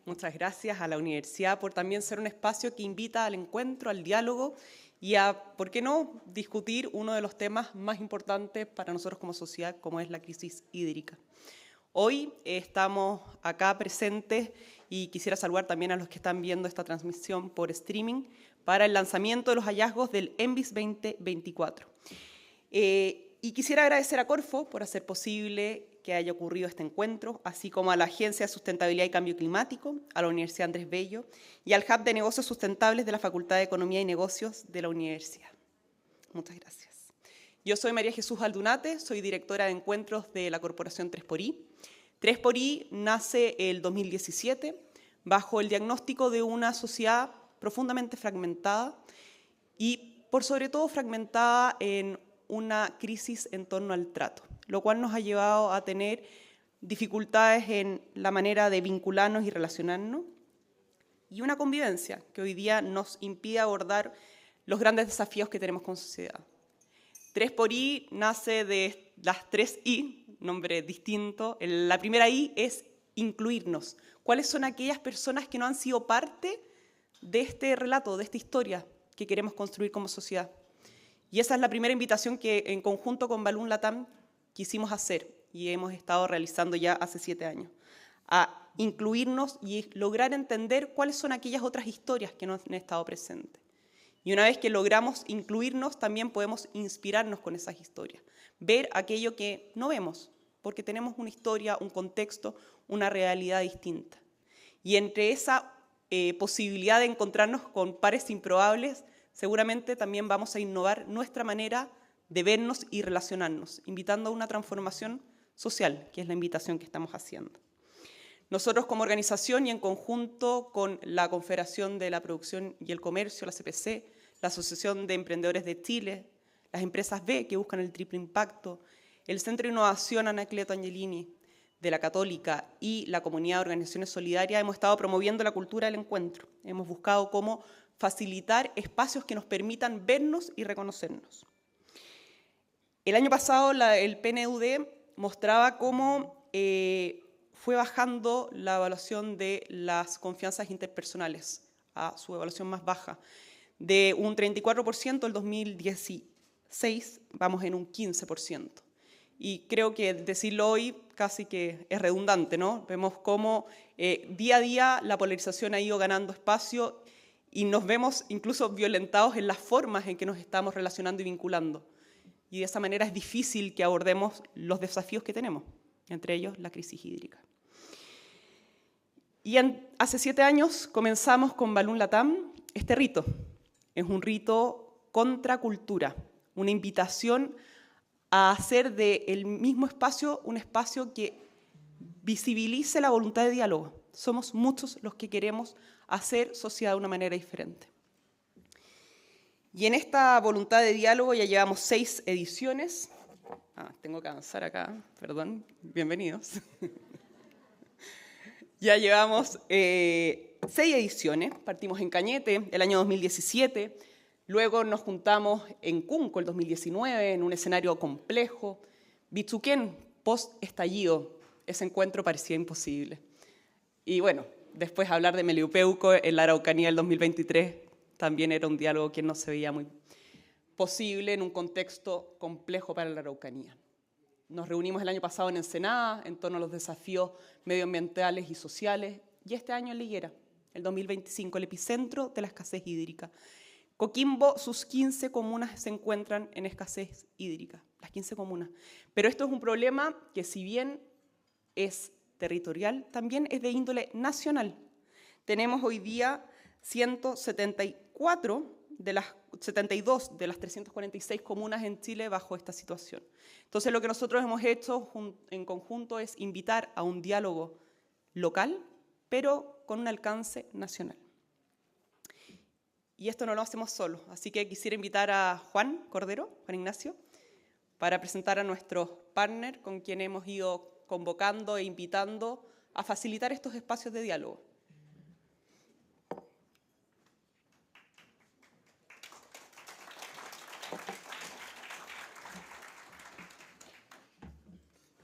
Muchas gracias a la universidad por también ser un espacio que invita al encuentro, al diálogo y a, ¿por qué no?, discutir uno de los temas más importantes para nosotros como sociedad, como es la crisis hídrica. Hoy estamos acá presentes y quisiera saludar también a los que están viendo esta transmisión por streaming para el lanzamiento de los hallazgos del ENVIS 2024. Y quisiera agradecer a Corfo por hacer posible que haya ocurrido este encuentro, así como a la Agencia de Sustentabilidad y Cambio Climático, a la Universidad Andrés Bello y al Hub de Negocios Sustentables de la Facultad de Economía y Negocios de la universidad. Muchas gracias. Yo soy María Jesús Aldunate, soy directora de encuentros de la Corporación 3xI. 3xI nace el 2017 bajo el diagnóstico de una sociedad profundamente fragmentada y por sobre todo fragmentada en una crisis en torno al trato, lo cual nos ha llevado a tener dificultades en la manera de vincularnos y relacionarnos y una convivencia que hoy día nos impide abordar los grandes desafíos que tenemos como sociedad. 3xI nace de las 3I, nombre distinto. La primera I es incluirnos. ¿Cuáles son aquellas personas que no han sido parte de este relato, de esta historia que queremos construir como sociedad? Y esa es la primera invitación que en conjunto con Balloon Latam quisimos hacer y hemos estado realizando ya hace 7 años, a incluirnos y lograr entender cuáles son aquellas otras historias que no han estado presentes. Y una vez que logramos incluirnos, también podemos inspirarnos con esas historias, ver aquello que no vemos, porque tenemos una historia, un contexto, una realidad distinta. Y entre esa posibilidad de encontrarnos con pares improbables, seguramente también vamos a innovar nuestra manera de vernos y relacionarnos, invitando a una transformación social, que es la invitación que estamos haciendo. Nosotros como organización y en conjunto con la Confederación de la Producción y el Comercio, la CPC, la Asociación de Emprendedores de Chile, las empresas B que buscan el triple impacto, el Centro de Innovación Anacleto Angelini de la Católica y la Comunidad de Organizaciones Solidarias hemos estado promoviendo la cultura del encuentro. Hemos buscado cómo facilitar espacios que nos permitan vernos y reconocernos. El año pasado el PNUD mostraba cómo fue bajando la evaluación de las confianzas interpersonales a su evaluación más baja. De un 34% el 2016 vamos en un 15%. Y creo que decirlo hoy casi que es redundante, ¿no? Vemos cómo día a día la polarización ha ido ganando espacio y nos vemos incluso violentados en las formas en que nos estamos relacionando y vinculando. Y de esa manera es difícil que abordemos los desafíos que tenemos, entre ellos la crisis hídrica. Y hace 7 años comenzamos con Balloon Latam este rito. Es un rito contra cultura, una invitación a hacer del mismo espacio un espacio que visibilice la voluntad de diálogo. Somos muchos los que queremos hacer sociedad de una manera diferente. Y en esta voluntad de diálogo ya llevamos 6 ediciones. Tengo que avanzar acá, perdón, bienvenidos. Ya llevamos 6 ediciones, partimos en Cañete el año 2017, luego nos juntamos en Cunco el 2019 en un escenario complejo, Bichuquén post-estallido, ese encuentro parecía imposible. Y bueno, después hablar de Meliupeuco en la Araucanía el 2023 también era un diálogo que no se veía muy posible en un contexto complejo para la Araucanía. Nos reunimos el año pasado en Ensenada en torno a los desafíos medioambientales y sociales y este año en Liguera, el 2025, el epicentro de la escasez hídrica. Coquimbo, sus 15 comunas se encuentran en escasez hídrica, las 15 comunas. Pero esto es un problema que si bien es territorial, también es de índole nacional. Tenemos hoy día 172 de las 346 comunas en Chile bajo esta situación. Entonces, lo que nosotros hemos hecho en conjunto es invitar a un diálogo local, pero con un alcance nacional. Y esto no lo hacemos solos, así que quisiera invitar a Juan Cordero, Juan Ignacio, para presentar a nuestros partners con quienes hemos ido convocando e invitando a facilitar estos espacios de diálogo.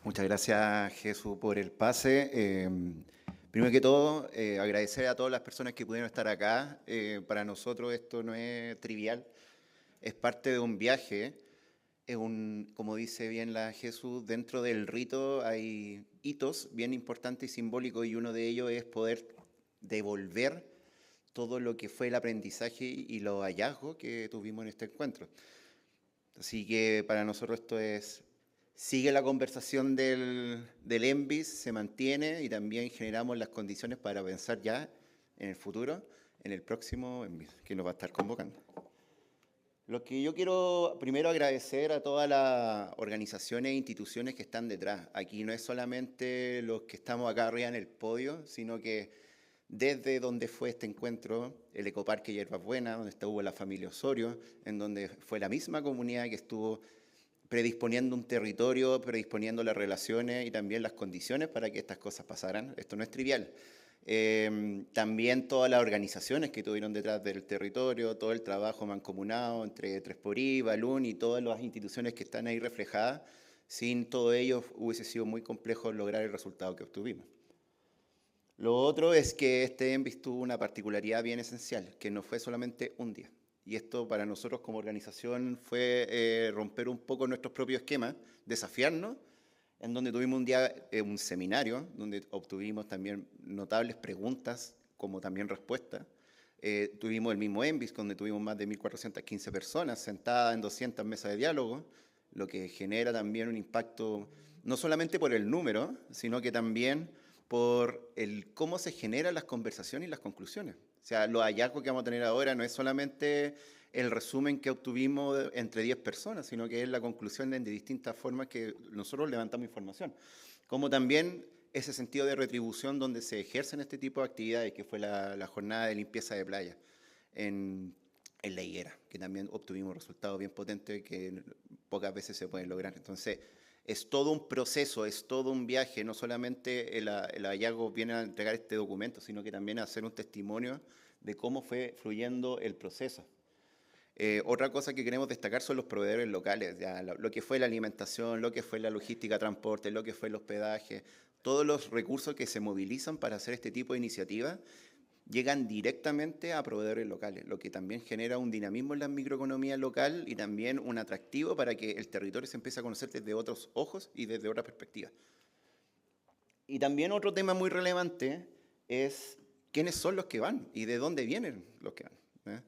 Muchas gracias, Jesús, por el pase. Primero que todo, agradecer a todas las personas que pudieron estar acá. Para nosotros esto no es trivial, es parte de un viaje. Como dice bien la Jesús, dentro del rito hay hitos bien importantes y simbólicos, y uno de ellos es poder devolver todo lo que fue el aprendizaje y los hallazgos que tuvimos en este encuentro. Así que para nosotros esto sigue la conversación del ENVIS, se mantiene, y también generamos las condiciones para pensar ya en el futuro, en el próximo ENVIS, que nos va a estar convocando. Lo que yo quiero primero agradecer a todas las organizaciones e instituciones que están detrás. Aquí no es solamente los que estamos acá arriba en el podio, sino que desde donde fue este encuentro, el Ecoparque Hierbas Buenas, donde estuvo la familia Osorio, en donde fue la misma comunidad que estuvo predisponiendo un territorio, predisponiendo las relaciones y también las condiciones para que estas cosas pasaran. Esto no es trivial. También todas las organizaciones que estuvieron detrás del territorio, todo el trabajo mancomunado entre 3xI, Balún y todas las instituciones que están ahí reflejadas. Sin todo ello hubiese sido muy complejo lograr el resultado que obtuvimos. Lo otro es que este ENVIS tuvo una particularidad bien esencial, que no fue solamente un día. Y esto para nosotros como organización fue romper un poco nuestros propios esquemas, desafiarnos, en donde tuvimos un día un seminario, donde obtuvimos también notables preguntas, como también respuestas. Tuvimos el mismo ENVIS, donde tuvimos más de 1.415 personas sentadas en 200 mesas de diálogo, lo que genera también un impacto, no solamente por el número, sino que también por cómo se generan las conversaciones y las conclusiones. O sea, los hallazgos que vamos a tener ahora no es solamente el resumen que obtuvimos entre 10 personas, sino que es la conclusión de distintas formas que nosotros levantamos información. Como también ese sentido de retribución donde se ejercen este tipo de actividades, que fue la jornada de limpieza de playa en La Higuera, que también obtuvimos resultados bien potentes que pocas veces se pueden lograr. Entonces, es todo un proceso, es todo un viaje, no solamente el hallazgo viene a entregar este documento, sino que también a hacer un testimonio de cómo fue fluyendo el proceso. Otra cosa que queremos destacar son los proveedores locales, ya, lo que fue la alimentación, lo que fue la logística, transporte, lo que fue el hospedaje, todos los recursos que se movilizan para hacer este tipo de iniciativas llegan directamente a proveedores locales, lo que también genera un dinamismo en la microeconomía local y también un atractivo para que el territorio se empiece a conocer desde otros ojos y desde otra perspectiva. Y también otro tema muy relevante es quiénes son los que van y de dónde vienen los que van.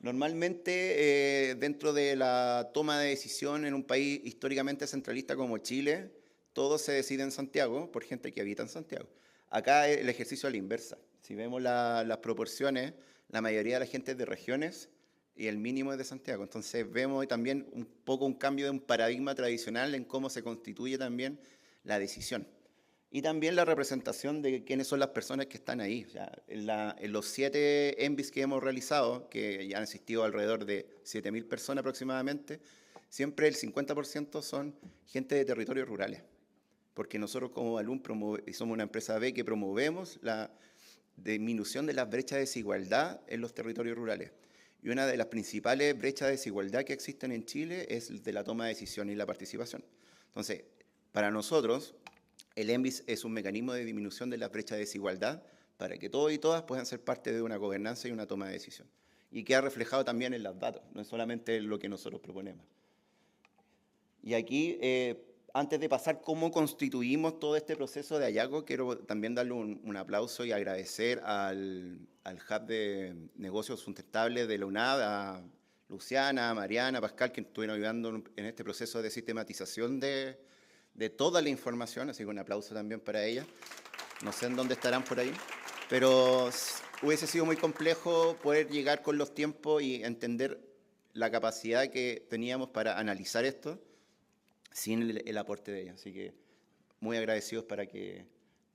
Normalmente, dentro de la toma de decisión en un país históricamente centralista como Chile, todo se decide en Santiago por gente que habita en Santiago. Acá el ejercicio a la inversa. Si vemos las proporciones, la mayoría de la gente es de regiones y el mínimo es de Santiago. Entonces vemos también un poco un cambio de un paradigma tradicional en cómo se constituye también la decisión. Y también la representación de quiénes son las personas que están ahí. O sea, en los 7 ENVIS que hemos realizado, que ya han asistido alrededor de 7.000 personas aproximadamente, siempre el 50% son gente de territorios rurales. Porque nosotros como Balún somos una empresa B que promovemos la disminución de las brechas de desigualdad en los territorios rurales. Y una de las principales brechas de desigualdad que existen en Chile es de la toma de decisiones y la participación. Entonces, para nosotros, el ENVIS es un mecanismo de disminución de la brecha de desigualdad para que todos y todas puedan ser parte de una gobernanza y una toma de decisión. Y queda reflejado también en los datos, no es solamente lo que nosotros proponemos. Y aquí, antes de pasar cómo constituimos todo este proceso de hallazgo, quiero también darle un aplauso y agradecer al Hub de Negocios Sustentables de la UNAD, a Luciana, a Mariana, a Pascal, que estuvieron ayudando en este proceso de sistematización de toda la información, así que un aplauso también para ella. No sé en dónde estarán por ahí, pero hubiese sido muy complejo poder llegar con los tiempos y entender la capacidad que teníamos para analizar esto sin el aporte de ellos. Así que muy agradecidos para que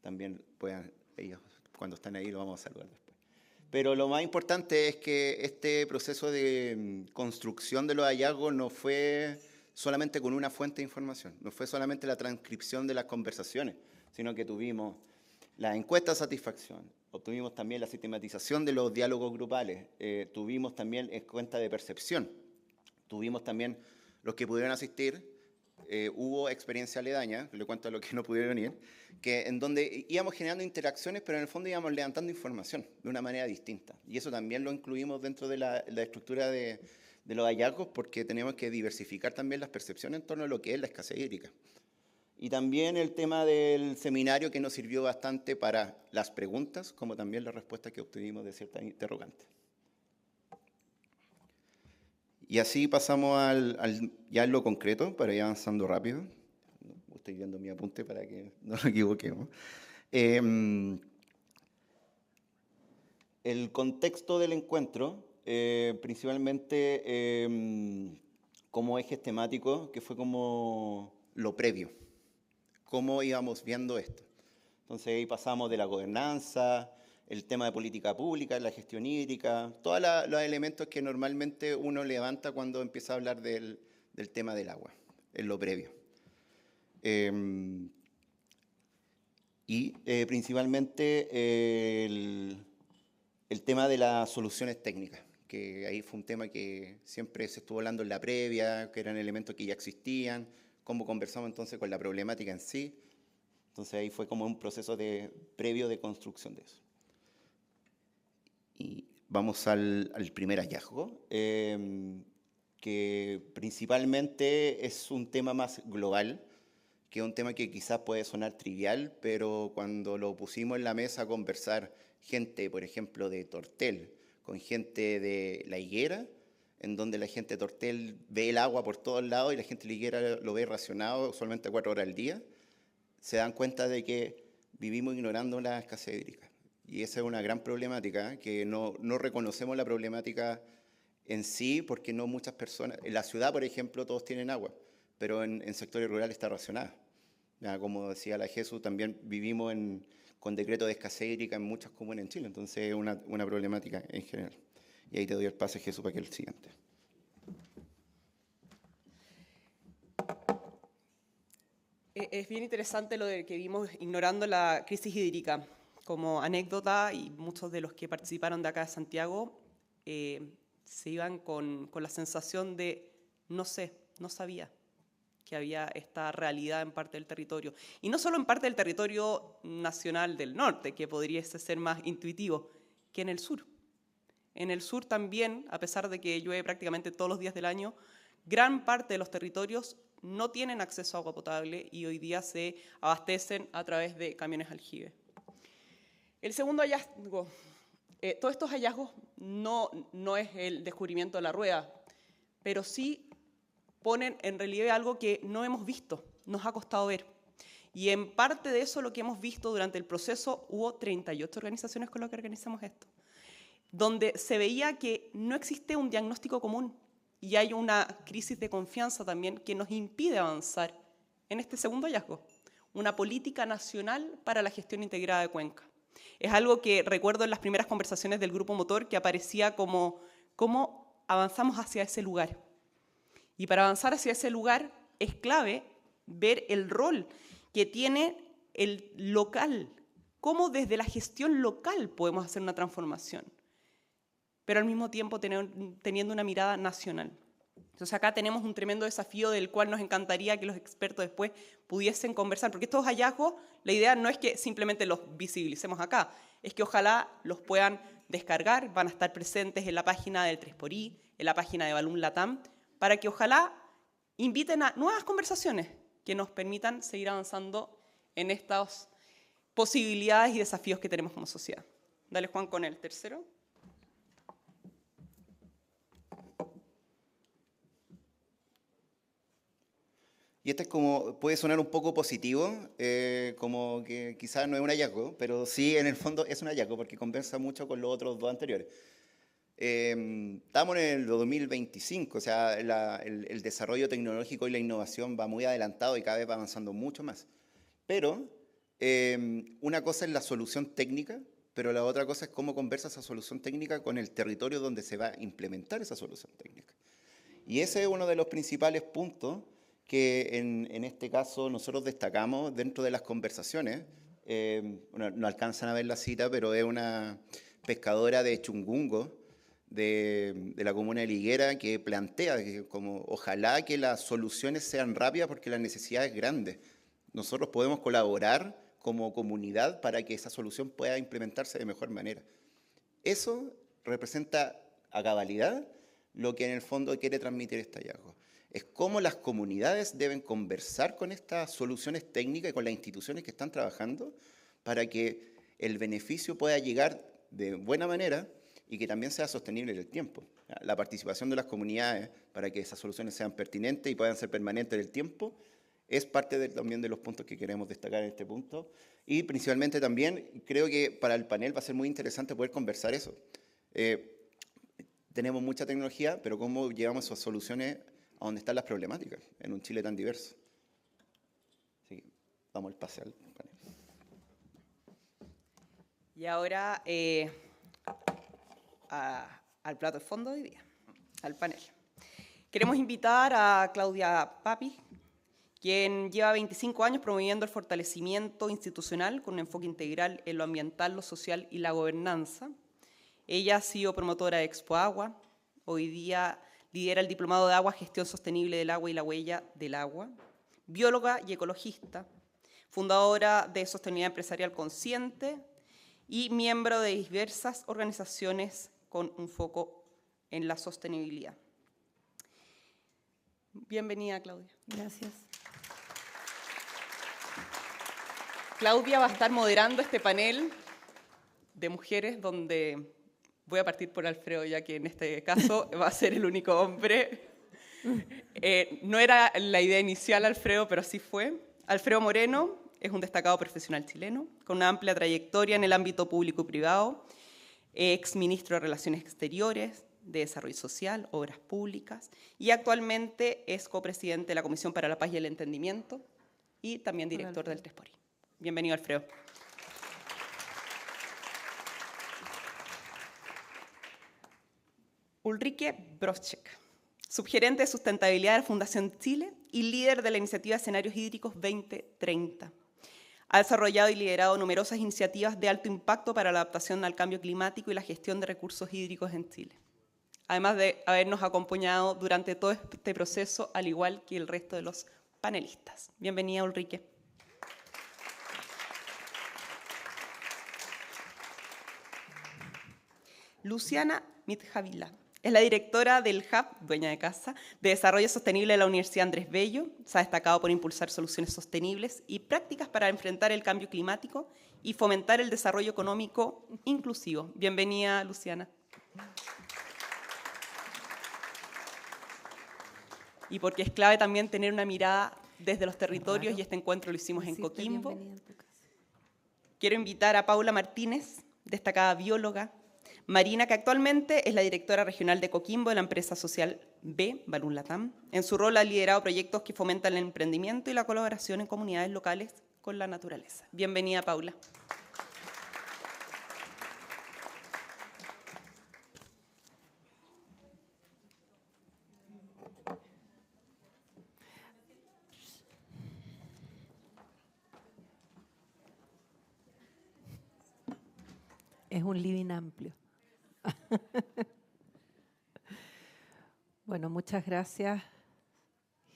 también puedan, ellos cuando están ahí lo vamos a saludar después. Pero lo más importante es que este proceso de construcción de los hallazgos no fue solamente con una fuente de información, no fue solamente la transcripción de las conversaciones, sino que tuvimos la encuesta de satisfacción, obtuvimos también la sistematización de los diálogos grupales, tuvimos también cuenta de percepción, tuvimos también los que pudieron asistir, hubo experiencia aledaña, le cuento a los que no pudieron ir, que en donde íbamos generando interacciones, pero en el fondo íbamos levantando información de una manera distinta. Y eso también lo incluimos dentro de la estructura de los hallazgos, porque tenemos que diversificar también las percepciones en torno a lo que es la escasez hídrica. Y también el tema del seminario, que nos sirvió bastante para las preguntas, como también las respuestas que obtuvimos de ciertas interrogantes. Y así pasamos ya en lo concreto, para ir avanzando rápido. Estoy viendo mi apunte para que no nos equivoquemos. El contexto del encuentro, principalmente como ejes temáticos, que fue como lo previo, cómo íbamos viendo esto. Entonces ahí pasamos de la gobernanza, el tema de política pública, la gestión hídrica, todos los elementos que normalmente uno levanta cuando empieza a hablar del tema del agua, en lo previo. Principalmente el tema de las soluciones técnicas, que ahí fue un tema que siempre se estuvo hablando en la previa, que eran elementos que ya existían, cómo conversamos entonces con la problemática en sí. Entonces ahí fue como un proceso previo de construcción de eso. Y vamos al primer hallazgo, que principalmente es un tema más global, que es un tema que quizás puede sonar trivial, pero cuando lo pusimos en la mesa a conversar gente, por ejemplo, de Tortel, con gente de La Higuera, en donde la gente de Tortel ve el agua por todos lados y la gente de La Higuera lo ve racionado solamente 4 horas al día, se dan cuenta de que vivimos ignorando la escasez hídrica. Y esa es una gran problemática, que no reconocemos la problemática en sí, porque no muchas personas, en la ciudad, por ejemplo, todos tienen agua, pero en sectores rurales está racionada. Ya, como decía la Jesús, también vivimos con decreto de escasez hídrica en muchas comunas en Chile, entonces es una problemática en general. Y ahí te doy el pase, Jesús, para que el siguiente. Es bien interesante lo de que vimos ignorando la crisis hídrica. Como anécdota, y muchos de los que participaron de acá de Santiago se iban con la sensación de no sé, no sabía que había esta realidad en parte del territorio. Y no solo en parte del territorio nacional del norte, que podría ser más intuitivo, que en el sur. En el sur también, a pesar de que llueve prácticamente todos los días del año, gran parte de los territorios no tienen acceso a agua potable y hoy día se abastecen a través de camiones aljibe. El segundo hallazgo, todos estos hallazgos no es el descubrimiento de la rueda, pero sí ponen en relieve algo que no hemos visto, nos ha costado ver. Y en parte de eso lo que hemos visto durante el proceso, hubo 38 organizaciones con las que organizamos esto, donde se veía que no existe un diagnóstico común y hay una crisis de confianza también que nos impide avanzar en este segundo hallazgo, una política nacional para la gestión integrada de cuenca. Es algo que recuerdo en las primeras conversaciones del Grupo Motor, que aparecía como cómo avanzamos hacia ese lugar. Y para avanzar hacia ese lugar es clave ver el rol que tiene el local, cómo desde la gestión local podemos hacer una transformación, pero al mismo tiempo teniendo una mirada nacional. Entonces acá tenemos un tremendo desafío del cual nos encantaría que los expertos después pudiesen conversar, porque estos hallazgos, la idea no es que simplemente los visibilicemos acá, es que ojalá los puedan descargar, van a estar presentes en la página del 3xI, en la página de Balloon Latam, para que ojalá inviten a nuevas conversaciones que nos permitan seguir avanzando en estas posibilidades y desafíos que tenemos como sociedad. Dale, Juan, con el tercero. Y este es como, puede sonar un poco positivo, como que quizás no es un hallazgo, pero sí en el fondo es un hallazgo porque conversa mucho con los otros dos anteriores. Estamos en el 2025, o sea, el desarrollo tecnológico y la innovación va muy adelantado y cada vez va avanzando mucho más. Pero una cosa es la solución técnica, pero la otra cosa es cómo conversa esa solución técnica con el territorio donde se va a implementar esa solución técnica. Y ese es uno de los principales puntos que en este caso nosotros destacamos dentro de las conversaciones. Bueno, no alcanzan a ver la cita, pero es una pescadora de Chungungo, de la comuna de Liguera que plantea que como ojalá que las soluciones sean rápidas porque la necesidad es grande. Nosotros podemos colaborar como comunidad para que esa solución pueda implementarse de mejor manera. Eso representa a cabalidad lo que en el fondo quiere transmitir este hallazgo. Es cómo las comunidades deben conversar con estas soluciones técnicas y con las instituciones que están trabajando para que el beneficio pueda llegar de buena manera y que también sea sostenible en el tiempo. La participación de las comunidades para que esas soluciones sean pertinentes y puedan ser permanentes en el tiempo es parte también de los puntos que queremos destacar en este punto. Y principalmente también creo que para el panel va a ser muy interesante poder conversar eso. Tenemos mucha tecnología, pero ¿cómo llevamos esas soluciones a donde están las problemáticas en un Chile tan diverso? Así que vamos al pase al panel. Y ahora al plato de fondo de hoy día, al panel. Queremos invitar a Claudia Papi, quien lleva 25 años promoviendo el fortalecimiento institucional con un enfoque integral en lo ambiental, lo social y la gobernanza. Ella ha sido promotora de Expo Agua, hoy día lidera el Diplomado de Agua, Gestión Sostenible del Agua y la Huella del Agua, bióloga y ecologista, fundadora de Sostenibilidad Empresarial Consciente y miembro de diversas organizaciones con un foco en la sostenibilidad. Bienvenida, Claudia. Gracias. Claudia va a estar moderando este panel de mujeres donde voy a partir por Alfredo, ya que en este caso va a ser el único hombre. No era la idea inicial, Alfredo, pero así fue. Alfredo Moreno es un destacado profesional chileno, con una amplia trayectoria en el ámbito público y privado, ex ministro de Relaciones Exteriores, de Desarrollo Social, Obras Públicas, y actualmente es copresidente de la Comisión para la Paz y el Entendimiento y también director del 3xI. Bienvenido, Alfredo. Ulrike Broschek, subgerente de sustentabilidad de la Fundación Chile y líder de la iniciativa Escenarios Hídricos 2030. Ha desarrollado y liderado numerosas iniciativas de alto impacto para la adaptación al cambio climático y la gestión de recursos hídricos en Chile, además de habernos acompañado durante todo este proceso, al igual que el resto de los panelistas. Bienvenida, Ulrike. Luciana Mitjavila es la directora del Hub, dueña de casa, de Desarrollo Sostenible de la Universidad Andrés Bello. Se ha destacado por impulsar soluciones sostenibles y prácticas para enfrentar el cambio climático y fomentar el desarrollo económico inclusivo. Bienvenida, Luciana. Y porque es clave también tener una mirada desde los territorios, y este encuentro lo hicimos en Coquimbo. Quiero invitar a Paula Martínez, destacada bióloga, marina, que actualmente es la directora regional de Coquimbo de la empresa social B, Balún Latam. En su rol ha liderado proyectos que fomentan el emprendimiento y la colaboración en comunidades locales con la naturaleza. Bienvenida, Paula. Es un living amplio. Bueno, muchas gracias,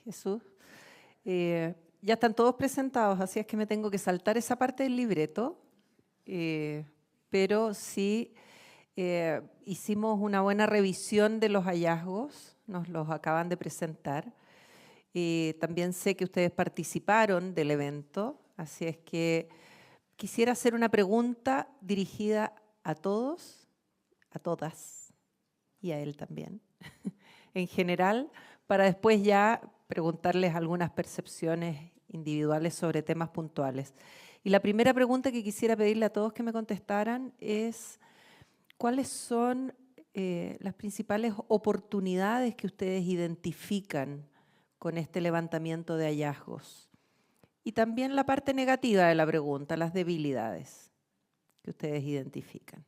Jesús. Ya están todos presentados, así es que me tengo que saltar esa parte del libreto, pero sí hicimos una buena revisión de los hallazgos, nos los acaban de presentar. También sé que ustedes participaron del evento, así es que quisiera hacer una pregunta dirigida a todos, a todas, y a él también, en general, para después ya preguntarles algunas percepciones individuales sobre temas puntuales. Y la primera pregunta que quisiera pedirle a todos que me contestaran es, ¿cuáles son las principales oportunidades que ustedes identifican con este levantamiento de hallazgos? Y también la parte negativa de la pregunta, las debilidades que ustedes identifican.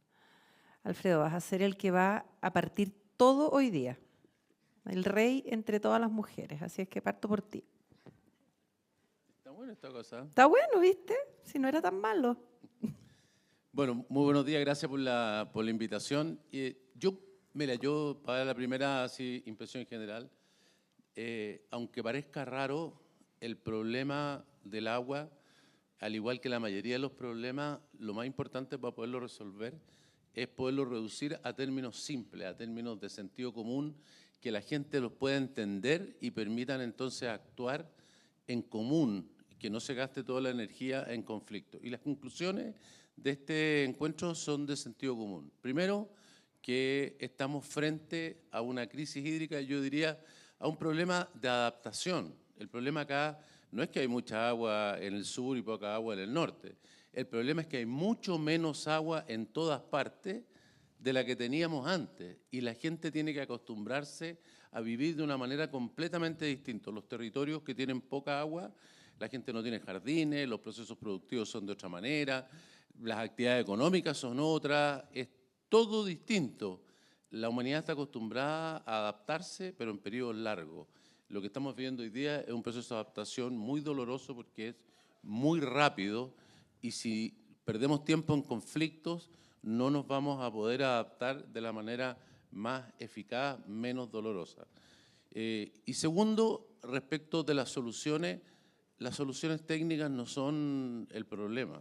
Alfredo, vas a ser el que va a partir todo hoy día. El rey entre todas las mujeres, así es que parto por ti. Está bueno esta cosa. Está bueno, ¿viste? Si no era tan malo. Bueno, muy buenos días, gracias por la invitación. Yo Mira, yo para la primera así, impresión general, aunque parezca raro, el problema del agua, al igual que la mayoría de los problemas, lo más importante para poderlo resolver es poderlo reducir a términos simples, a términos de sentido común, que la gente los pueda entender y permitan entonces actuar en común, que no se gaste toda la energía en conflicto. Y las conclusiones de este encuentro son de sentido común. Primero, que estamos frente a una crisis hídrica, yo diría, a un problema de adaptación. El problema acá no es que hay mucha agua en el sur y poca agua en el norte. El problema es que hay mucho menos agua en todas partes de la que teníamos antes y la gente tiene que acostumbrarse a vivir de una manera completamente distinta. Los territorios que tienen poca agua, la gente no tiene jardines, los procesos productivos son de otra manera, las actividades económicas son otras, es todo distinto. La humanidad está acostumbrada a adaptarse, pero en periodos largos. Lo que estamos viviendo hoy día es un proceso de adaptación muy doloroso porque es muy rápido y si perdemos tiempo en conflictos, no nos vamos a poder adaptar de la manera más eficaz, menos dolorosa. Y segundo, respecto de las soluciones técnicas no son el problema.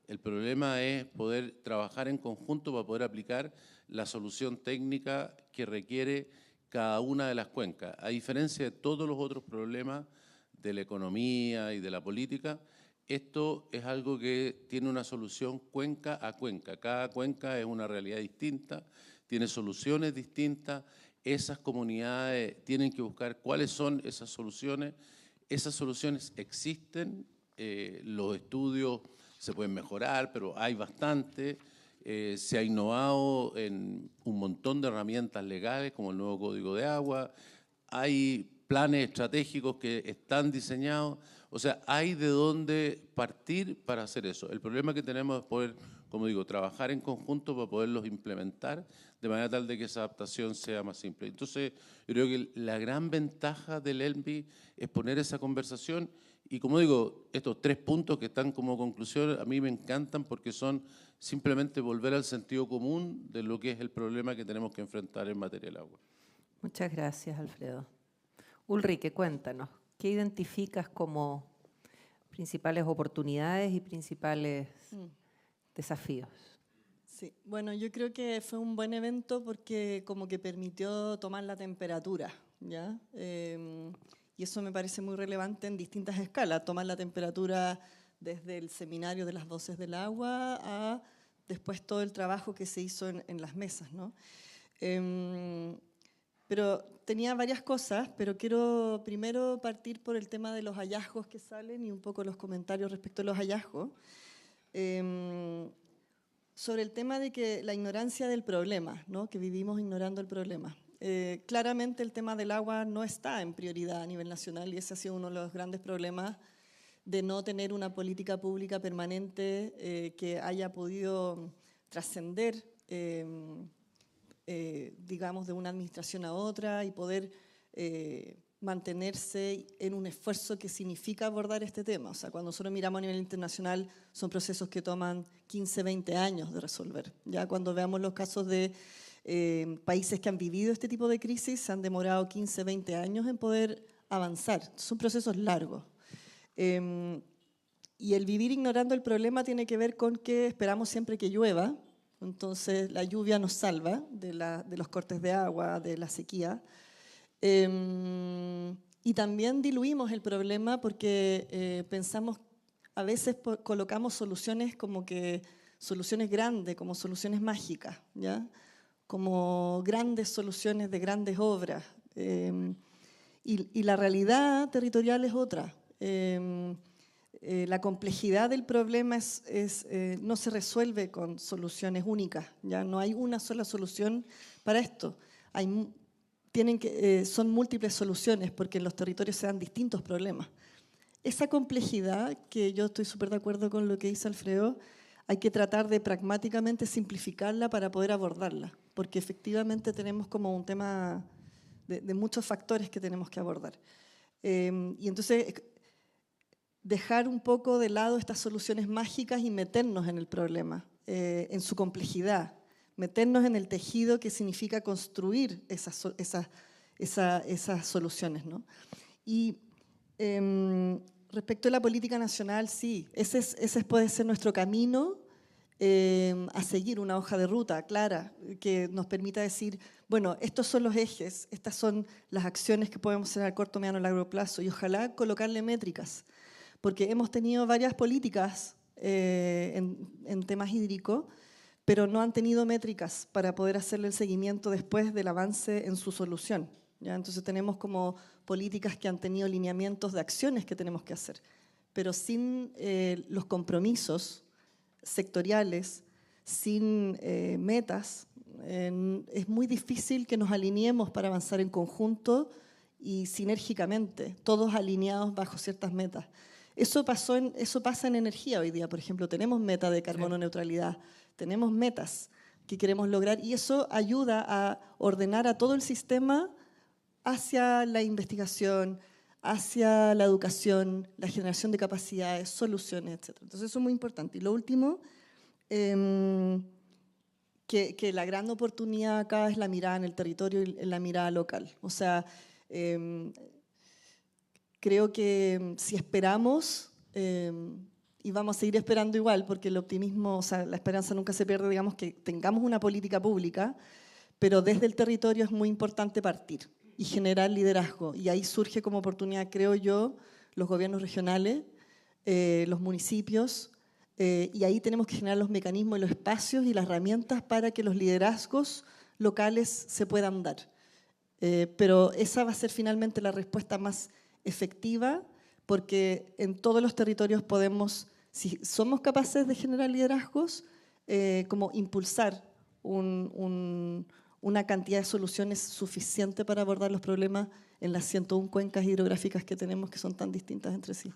El problema es poder trabajar en conjunto para poder aplicar la solución técnica que requiere cada una de las cuencas. A diferencia de todos los otros problemas de la economía y de la política, esto es algo que tiene una solución cuenca a cuenca. Cada cuenca es una realidad distinta, tiene soluciones distintas. Esas comunidades tienen que buscar cuáles son esas soluciones. Esas soluciones existen, los estudios se pueden mejorar, pero hay bastante. Se ha innovado en un montón de herramientas legales, como el nuevo Código de Agua. Hay planes estratégicos que están diseñados. O sea, hay de dónde partir para hacer eso. El problema que tenemos es poder, como digo, trabajar en conjunto para poderlos implementar de manera tal de que esa adaptación sea más simple. Entonces, yo creo que la gran ventaja del ELMBI es poner esa conversación y, como digo, estos 3 puntos que están como conclusión a mí me encantan porque son simplemente volver al sentido común de lo que es el problema que tenemos que enfrentar en materia del agua. Muchas gracias, Alfredo. Ulrike, cuéntanos, ¿qué identificas como principales oportunidades y principales desafíos? Sí, bueno, yo creo que fue un buen evento porque como que permitió tomar la temperatura, ¿ya? Y eso me parece muy relevante en distintas escalas, tomar la temperatura desde el seminario de las voces del agua a después todo el trabajo que se hizo en las mesas, ¿no? Pero tenía varias cosas, pero quiero primero partir por el tema de los hallazgos que salen y un poco los comentarios respecto a los hallazgos. Sobre el tema de que la ignorancia del problema, ¿no? Que vivimos ignorando el problema. Claramente el tema del agua no está en prioridad a nivel nacional y ese ha sido uno de los grandes problemas de no tener una política pública permanente que haya podido trascender, digamos, de una administración a otra y poder mantenerse en un esfuerzo que significa abordar este tema. O sea, cuando nosotros miramos a nivel internacional, son procesos que toman 15, 20 años de resolver. Ya cuando veamos los casos de países que han vivido este tipo de crisis, se han demorado 15, 20 años en poder avanzar. Son procesos largos. Y el vivir ignorando el problema tiene que ver con que esperamos siempre que llueva. Entonces, la lluvia nos salva de los cortes de agua, de la sequía. Y también diluimos el problema porque pensamos, a veces colocamos soluciones como que soluciones grandes, como soluciones mágicas, ¿ya? Como grandes soluciones de grandes obras. Y la realidad territorial es otra. La complejidad del problema no se resuelve con soluciones únicas, ¿ya? No hay una sola solución para esto. Son múltiples soluciones porque en los territorios se dan distintos problemas. Esa complejidad, que yo estoy súper de acuerdo con lo que dice Alfredo, hay que tratar de pragmáticamente simplificarla para poder abordarla, porque efectivamente tenemos como un tema de muchos factores que tenemos que abordar. Y entonces dejar un poco de lado estas soluciones mágicas y meternos en el problema, en su complejidad, meternos en el tejido que significa construir esas soluciones, ¿no? Y respecto a la política nacional, sí, ese puede ser nuestro camino a seguir, una hoja de ruta clara que nos permita decir, bueno, estos son los ejes, estas son las acciones que podemos hacer a corto, mediano y largo plazo, y ojalá colocarle métricas, porque hemos tenido varias políticas en temas hídricos, pero no han tenido métricas para poder hacerle el seguimiento después del avance en su solución, ¿ya? Entonces tenemos como políticas que han tenido lineamientos de acciones que tenemos que hacer, pero sin los compromisos sectoriales, sin metas, es muy difícil que nos alineemos para avanzar en conjunto y sinérgicamente, todos alineados bajo ciertas metas. Eso pasa en energía hoy día, por ejemplo, tenemos meta de carbono neutralidad, tenemos metas que queremos lograr y eso ayuda a ordenar a todo el sistema hacia la investigación, hacia la educación, la generación de capacidades, soluciones, etc. Entonces eso es muy importante. Y lo último, que la gran oportunidad acá es la mirada en el territorio y la mirada local. O sea, creo que si esperamos, y vamos a seguir esperando igual, porque el optimismo, o sea, la esperanza nunca se pierde, digamos, que tengamos una política pública, pero desde el territorio es muy importante partir y generar liderazgo. Y ahí surge como oportunidad, creo yo, los gobiernos regionales, los municipios, y ahí tenemos que generar los mecanismos y los espacios y las herramientas para que los liderazgos locales se puedan dar. Pero esa va a ser finalmente la respuesta más efectiva, porque en todos los territorios podemos, si somos capaces de generar liderazgos, como impulsar una cantidad de soluciones suficiente para abordar los problemas en las 101 cuencas hidrográficas que tenemos, que son tan distintas entre sí.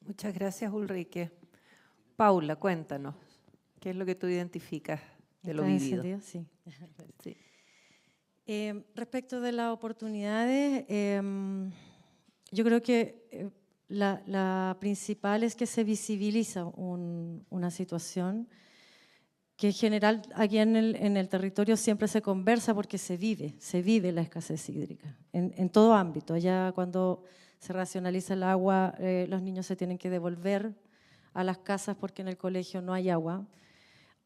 Muchas gracias, Ulrike. Paula, cuéntanos, ¿qué es lo que tú identificas de lo vivido? Sí. Sí. Respecto de las oportunidades, yo creo que la principal es que se visibiliza una situación que en general aquí en el territorio siempre se conversa porque se vive la escasez hídrica en todo ámbito. Allá cuando se racionaliza el agua, los niños se tienen que devolver a las casas porque en el colegio no hay agua.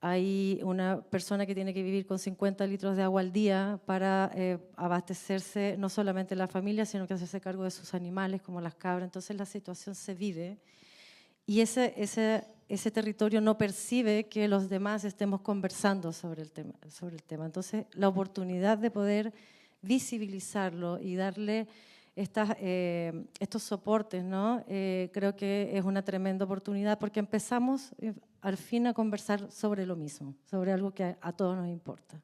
Hay una persona que tiene que vivir con 50 litros de agua al día para abastecerse no solamente la familia, sino que hacerse cargo de sus animales como las cabras. Entonces la situación se vive y ese territorio no percibe que los demás estemos conversando sobre el tema. Entonces la oportunidad de poder visibilizarlo y darle estos soportes, ¿no? Creo que es una tremenda oportunidad porque empezamos al fin a conversar sobre lo mismo, sobre algo que a todos nos importa.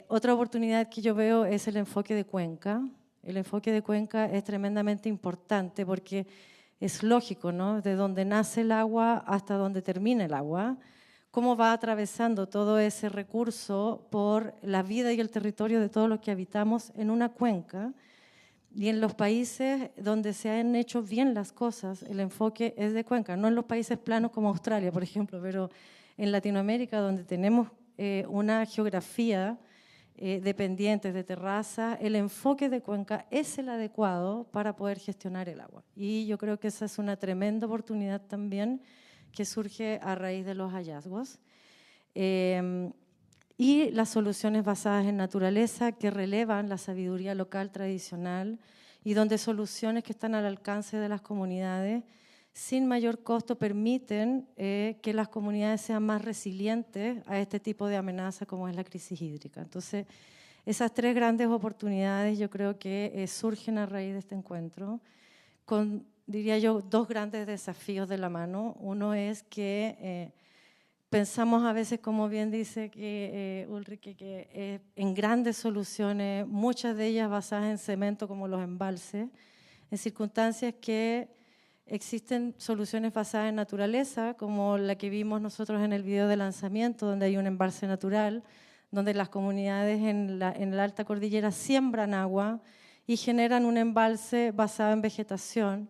Otra oportunidad que yo veo es el enfoque de cuenca. El enfoque de cuenca es tremendamente importante porque es lógico, ¿no? De donde nace el agua hasta donde termina el agua, cómo va atravesando todo ese recurso por la vida y el territorio de todos los que habitamos en una cuenca. Y en los países donde se han hecho bien las cosas, el enfoque es de cuenca, no en los países planos como Australia, por ejemplo, pero en Latinoamérica, donde tenemos una geografía de pendientes, de terraza, el enfoque de cuenca es el adecuado para poder gestionar el agua. Y yo creo que esa es una tremenda oportunidad también que surge a raíz de los hallazgos. Y las soluciones basadas en naturaleza que relevan la sabiduría local tradicional y donde soluciones que están al alcance de las comunidades sin mayor costo permiten que las comunidades sean más resilientes a este tipo de amenaza como es la crisis hídrica. Entonces, esas tres grandes oportunidades yo creo que surgen a raíz de este encuentro con, diría yo, dos grandes desafíos de la mano. Uno es que pensamos a veces, como bien dice Ulrike, que en grandes soluciones, muchas de ellas basadas en cemento como los embalses, en circunstancias que existen soluciones basadas en naturaleza, como la que vimos nosotros en el video de lanzamiento, donde hay un embalse natural, donde las comunidades en la alta cordillera siembran agua y generan un embalse basado en vegetación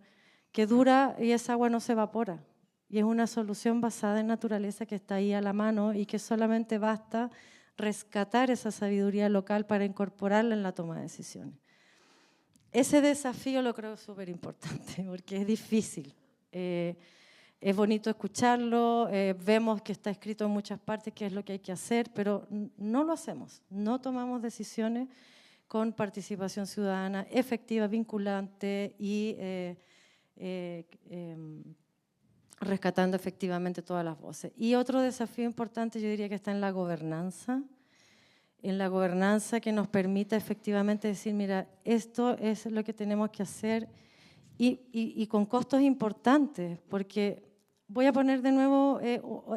que dura y esa agua no se evapora. Y es una solución basada en naturaleza que está ahí a la mano y que solamente basta rescatar esa sabiduría local para incorporarla en la toma de decisiones. Ese desafío lo creo súper importante porque es difícil. Es bonito escucharlo, vemos que está escrito en muchas partes qué es lo que hay que hacer, pero no lo hacemos, no tomamos decisiones con participación ciudadana efectiva, vinculante y rescatando efectivamente todas las voces. Y otro desafío importante yo diría que está en la gobernanza que nos permita efectivamente decir, mira, esto es lo que tenemos que hacer y con costos importantes, porque voy a poner de nuevo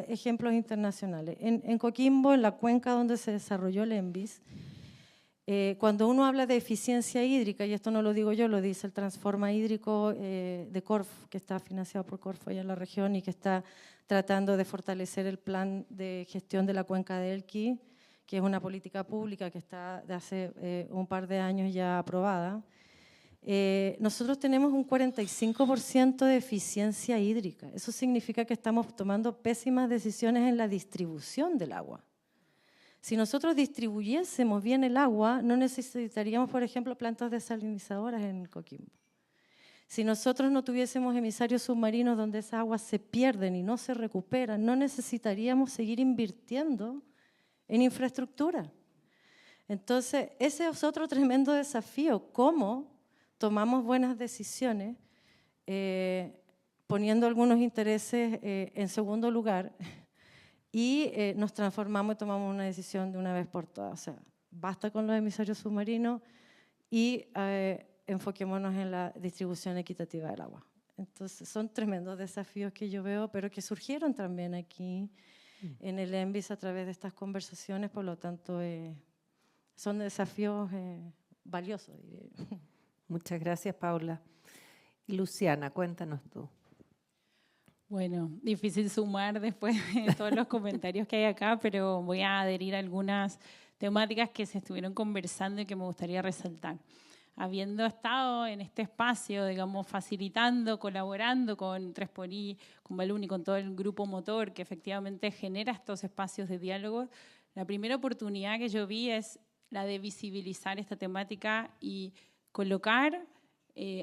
ejemplos internacionales. En Coquimbo, en la cuenca donde se desarrolló el ENVIS, cuando uno habla de eficiencia hídrica, y esto no lo digo yo, lo dice el Transforma Hídrico de Corfo, que está financiado por Corfo allá en la región y que está tratando de fortalecer el plan de gestión de la cuenca de Elqui, que es una política pública que está de hace un par de años ya aprobada. Nosotros tenemos un 45% de eficiencia hídrica. Eso significa que estamos tomando pésimas decisiones en la distribución del agua. Si nosotros distribuyésemos bien el agua, no necesitaríamos, por ejemplo, plantas desalinizadoras en Coquimbo. Si nosotros no tuviésemos emisarios submarinos donde esas aguas se pierden y no se recuperan, no necesitaríamos seguir invirtiendo en infraestructura. Entonces, ese es otro tremendo desafío, cómo tomamos buenas decisiones poniendo algunos intereses en segundo lugar y nos transformamos y tomamos una decisión de una vez por todas. O sea, basta con los emisarios submarinos y enfoquémonos en la distribución equitativa del agua. Entonces, son tremendos desafíos que yo veo, pero que surgieron también aquí en el ENVIS a través de estas conversaciones, por lo tanto, son desafíos valiosos, diría yo. Muchas gracias, Paula. Y Luciana, cuéntanos tú. Bueno, difícil sumar después de todos los comentarios que hay acá, pero voy a adherir a algunas temáticas que se estuvieron conversando y que me gustaría resaltar. Habiendo estado en este espacio, digamos, facilitando, colaborando con 3xI, con Baluni, con todo el grupo motor que efectivamente genera estos espacios de diálogo, la primera oportunidad que yo vi es la de visibilizar esta temática y colocar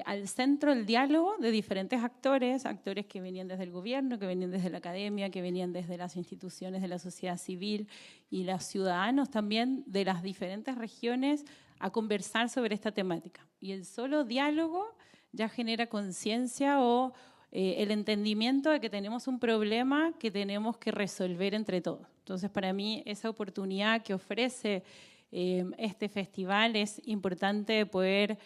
al centro el diálogo de diferentes actores, actores que venían desde el gobierno, que venían desde la academia, que venían desde las instituciones de la sociedad civil y los ciudadanos también de las diferentes regiones a conversar sobre esta temática. Y el solo diálogo ya genera conciencia o el entendimiento de que tenemos un problema que tenemos que resolver entre todos. Entonces, para mí, esa oportunidad que ofrece este festival es importante poder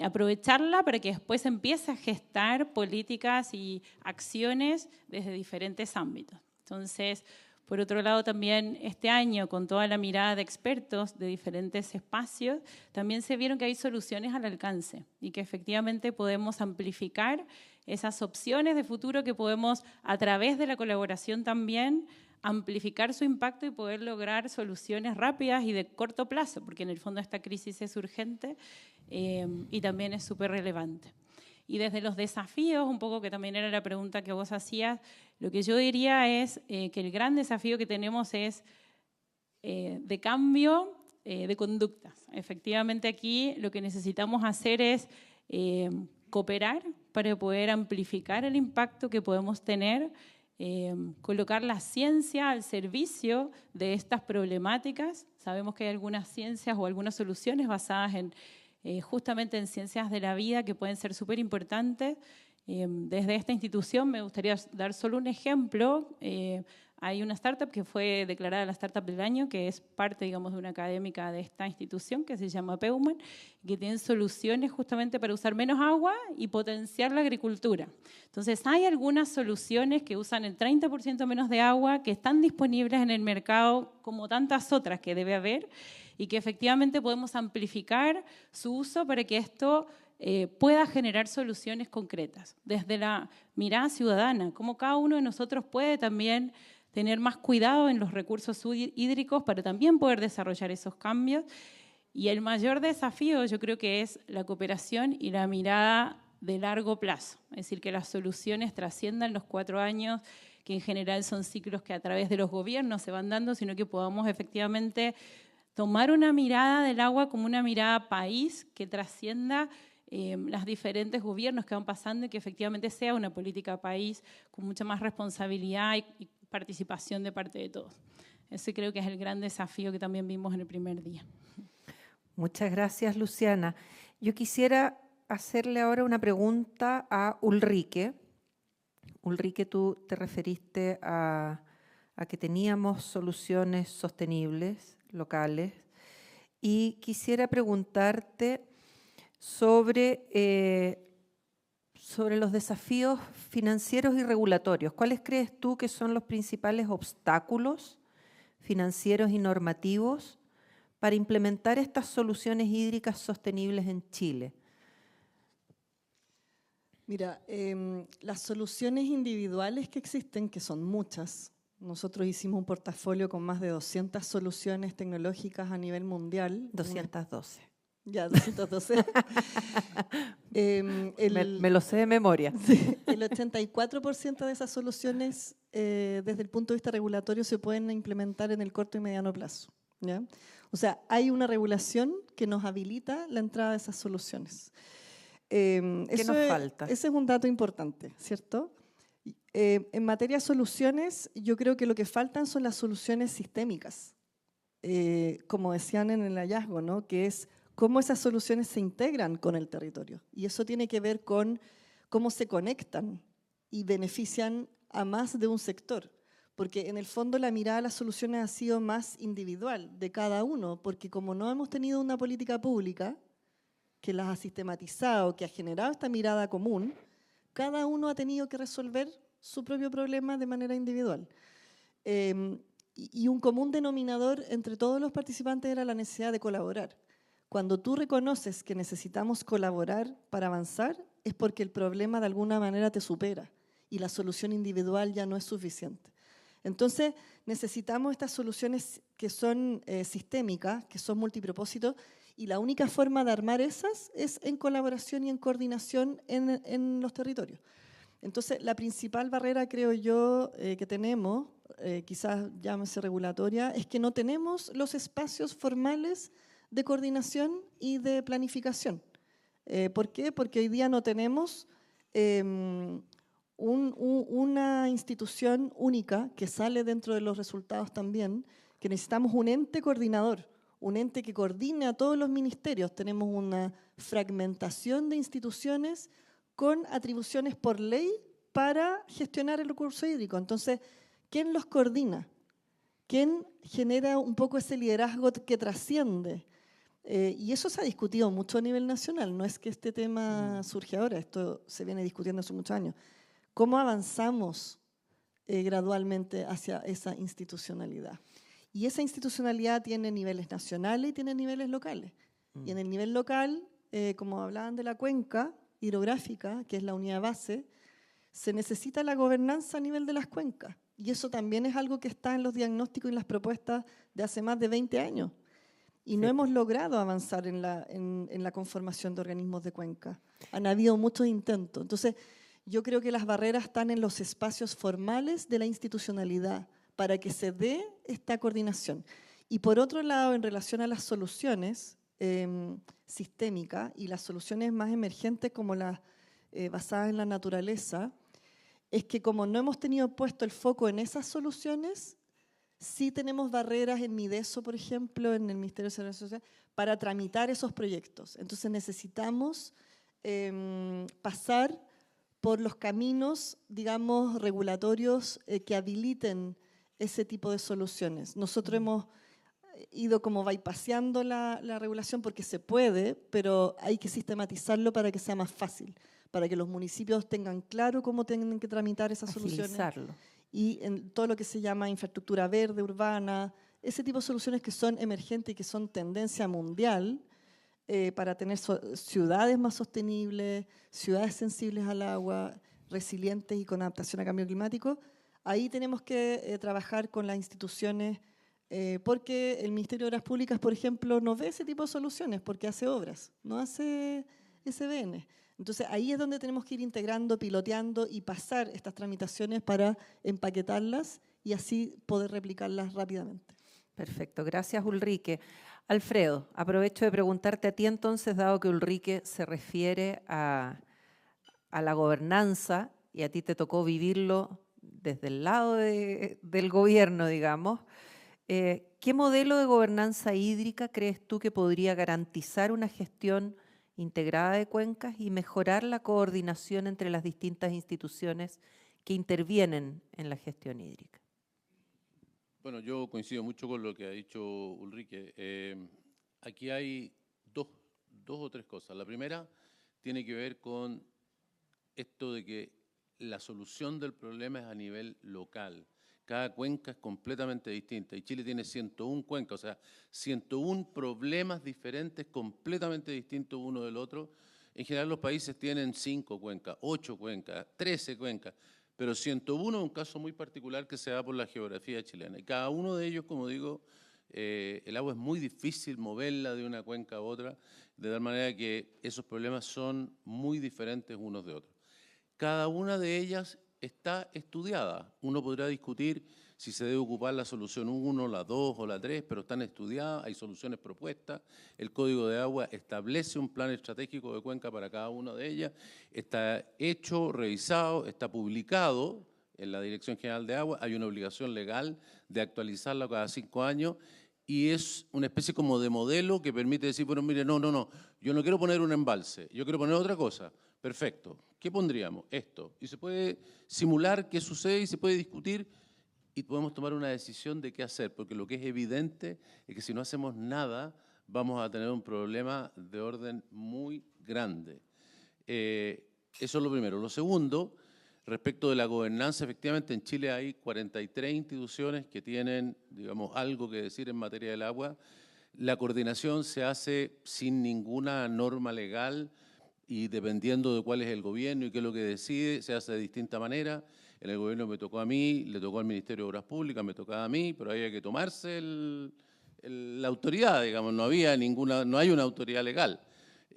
aprovecharla para que después empiece a gestar políticas y acciones desde diferentes ámbitos. Entonces, por otro lado, también este año, con toda la mirada de expertos de diferentes espacios, también se vieron que hay soluciones al alcance y que efectivamente podemos amplificar esas opciones de futuro que podemos, a través de la colaboración también, amplificar su impacto y poder lograr soluciones rápidas y de corto plazo, porque en el fondo esta crisis es urgente y también es súper relevante. Y desde los desafíos, un poco que también era la pregunta que vos hacías, lo que yo diría es que el gran desafío que tenemos es de cambio de conductas. Efectivamente aquí lo que necesitamos hacer es cooperar para poder amplificar el impacto que podemos tener, colocar la ciencia al servicio de estas problemáticas. Sabemos que hay algunas ciencias o algunas soluciones basadas en justamente en ciencias de la vida que pueden ser súper importantes. Desde esta institución me gustaría dar solo un ejemplo. Hay una startup que fue declarada la startup del año, que es parte, digamos, de una académica de esta institución que se llama Peuman, que tiene soluciones justamente para usar menos agua y potenciar la agricultura. Entonces, hay algunas soluciones que usan el 30% menos de agua, que están disponibles en el mercado como tantas otras que debe haber, y que efectivamente podemos amplificar su uso para que esto pueda generar soluciones concretas. Desde la mirada ciudadana, cómo cada uno de nosotros puede también tener más cuidado en los recursos hídricos para también poder desarrollar esos cambios. Y el mayor desafío yo creo que es la cooperación y la mirada de largo plazo, es decir, que las soluciones trasciendan los 4 años, que en general son ciclos que a través de los gobiernos se van dando, sino que podamos efectivamente tomar una mirada del agua como una mirada país que trascienda los diferentes gobiernos que van pasando y que efectivamente sea una política país con mucha más responsabilidad y participación de parte de todos. Ese creo que es el gran desafío que también vimos en el primer día. Muchas gracias, Luciana. Yo quisiera hacerle ahora una pregunta a Ulrike. Ulrike, tú te referiste a que teníamos soluciones sostenibles, locales, y quisiera preguntarte sobre los desafíos financieros y regulatorios. ¿Cuáles crees tú que son los principales obstáculos financieros y normativos para implementar estas soluciones hídricas sostenibles en Chile? Mira, las soluciones individuales que existen, que son muchas, nosotros hicimos un portafolio con más de 200 soluciones tecnológicas a nivel mundial. 212. Ya, 212. Me lo sé de memoria. Sí, el 84% de esas soluciones, desde el punto de vista regulatorio, se pueden implementar en el corto y mediano plazo, ¿ya? O sea, hay una regulación que nos habilita la entrada de esas soluciones. ¿Qué nos falta? Ese es un dato importante, ¿cierto? En materia de soluciones, yo creo que lo que faltan son las soluciones sistémicas, como decían en el hallazgo, ¿no? Que es cómo esas soluciones se integran con el territorio. Y eso tiene que ver con cómo se conectan y benefician a más de un sector. Porque en el fondo la mirada a las soluciones ha sido más individual de cada uno, porque como no hemos tenido una política pública que las ha sistematizado, que ha generado esta mirada común, cada uno ha tenido que resolver su propio problema de manera individual. Y un común denominador entre todos los participantes era la necesidad de colaborar. Cuando tú reconoces que necesitamos colaborar para avanzar, es porque el problema de alguna manera te supera y la solución individual ya no es suficiente. Entonces, necesitamos estas soluciones que son sistémicas, que son multipropósitos, y la única forma de armar esas es en colaboración y en coordinación en los territorios. Entonces, la principal barrera, creo yo, que tenemos, quizás llámese regulatoria, es que no tenemos los espacios formales de coordinación y de planificación. ¿Por qué? Porque hoy día no tenemos una institución única que sale dentro de los resultados también, que necesitamos un ente coordinador, un ente que coordine a todos los ministerios. Tenemos una fragmentación de instituciones con atribuciones por ley para gestionar el recurso hídrico. Entonces, ¿quién los coordina? ¿Quién genera un poco ese liderazgo que trasciende? Y eso se ha discutido mucho a nivel nacional. No es que este tema surge ahora, esto se viene discutiendo hace muchos años. ¿Cómo avanzamos gradualmente hacia esa institucionalidad? Y esa institucionalidad tiene niveles nacionales y tiene niveles locales. Y en el nivel local, como hablaban de la cuenca hidrográfica, que es la unidad base, se necesita la gobernanza a nivel de las cuencas. Y eso también es algo que está en los diagnósticos y en las propuestas de hace más de 20 años. Y no hemos logrado avanzar en la conformación de organismos de cuenca. Han habido muchos intentos. Entonces, yo creo que las barreras están en los espacios formales de la institucionalidad para que se dé esta coordinación. Y por otro lado, en relación a las soluciones sistémicas y las soluciones más emergentes como las basadas en la naturaleza, es que como no hemos tenido puesto el foco en esas soluciones, sí tenemos barreras en MIDESO, por ejemplo, en el Ministerio de Desarrollo Social, para tramitar esos proyectos. Entonces necesitamos pasar por los caminos, digamos, regulatorios que habiliten ese tipo de soluciones. Nosotros hemos ido como bypaseando la regulación porque se puede, pero hay que sistematizarlo para que sea más fácil, para que los municipios tengan claro cómo tienen que tramitar esas soluciones. Y en todo lo que se llama infraestructura verde, urbana, ese tipo de soluciones que son emergentes y que son tendencia mundial para tener ciudades más sostenibles, ciudades sensibles al agua, resilientes y con adaptación a cambio climático. Ahí tenemos que trabajar con las instituciones porque el Ministerio de Obras Públicas, por ejemplo, no ve ese tipo de soluciones porque hace obras, no hace SBN. Entonces ahí es donde tenemos que ir integrando, piloteando y pasar estas tramitaciones para empaquetarlas y así poder replicarlas rápidamente. Perfecto, gracias Ulrike. Alfredo, aprovecho de preguntarte a ti entonces, dado que Ulrike se refiere a la gobernanza y a ti te tocó vivirlo desde el lado del gobierno, digamos, ¿qué modelo de gobernanza hídrica crees tú que podría garantizar una gestión integrada de cuencas y mejorar la coordinación entre las distintas instituciones que intervienen en la gestión hídrica? Bueno, yo coincido mucho con lo que ha dicho Ulrike. Aquí hay dos o tres cosas. La primera tiene que ver con esto de que la solución del problema es a nivel local. Cada cuenca es completamente distinta y Chile tiene 101 cuencas, o sea, 101 problemas diferentes, completamente distintos uno del otro. En general los países tienen 5 cuencas, 8 cuencas, 13 cuencas, pero 101 es un caso muy particular que se da por la geografía chilena. Y cada uno de ellos, como digo, el agua es muy difícil moverla de una cuenca a otra, de tal manera que esos problemas son muy diferentes unos de otros. Cada una de ellas está estudiada. Uno podrá discutir si se debe ocupar la solución 1, la 2 o la 3, pero están estudiadas, hay soluciones propuestas. El Código de Agua establece un plan estratégico de cuenca para cada una de ellas. Está hecho, revisado, está publicado en la Dirección General de Agua. Hay una obligación legal de actualizarla cada 5 años y es una especie como de modelo que permite decir, bueno, mire, no, yo no quiero poner un embalse, yo quiero poner otra cosa. Perfecto. ¿Qué pondríamos? Esto. Y se puede simular qué sucede y se puede discutir y podemos tomar una decisión de qué hacer, porque lo que es evidente es que si no hacemos nada vamos a tener un problema de orden muy grande. Eso es lo primero. Lo segundo, respecto de la gobernanza, efectivamente en Chile hay 43 instituciones que tienen, digamos, algo que decir en materia del agua. La coordinación se hace sin ninguna norma legal, y dependiendo de cuál es el gobierno y qué es lo que decide, se hace de distinta manera. En el gobierno me tocó a mí, le tocó al Ministerio de Obras Públicas, me tocaba a mí, pero había que tomarse la autoridad, digamos, no hay una autoridad legal.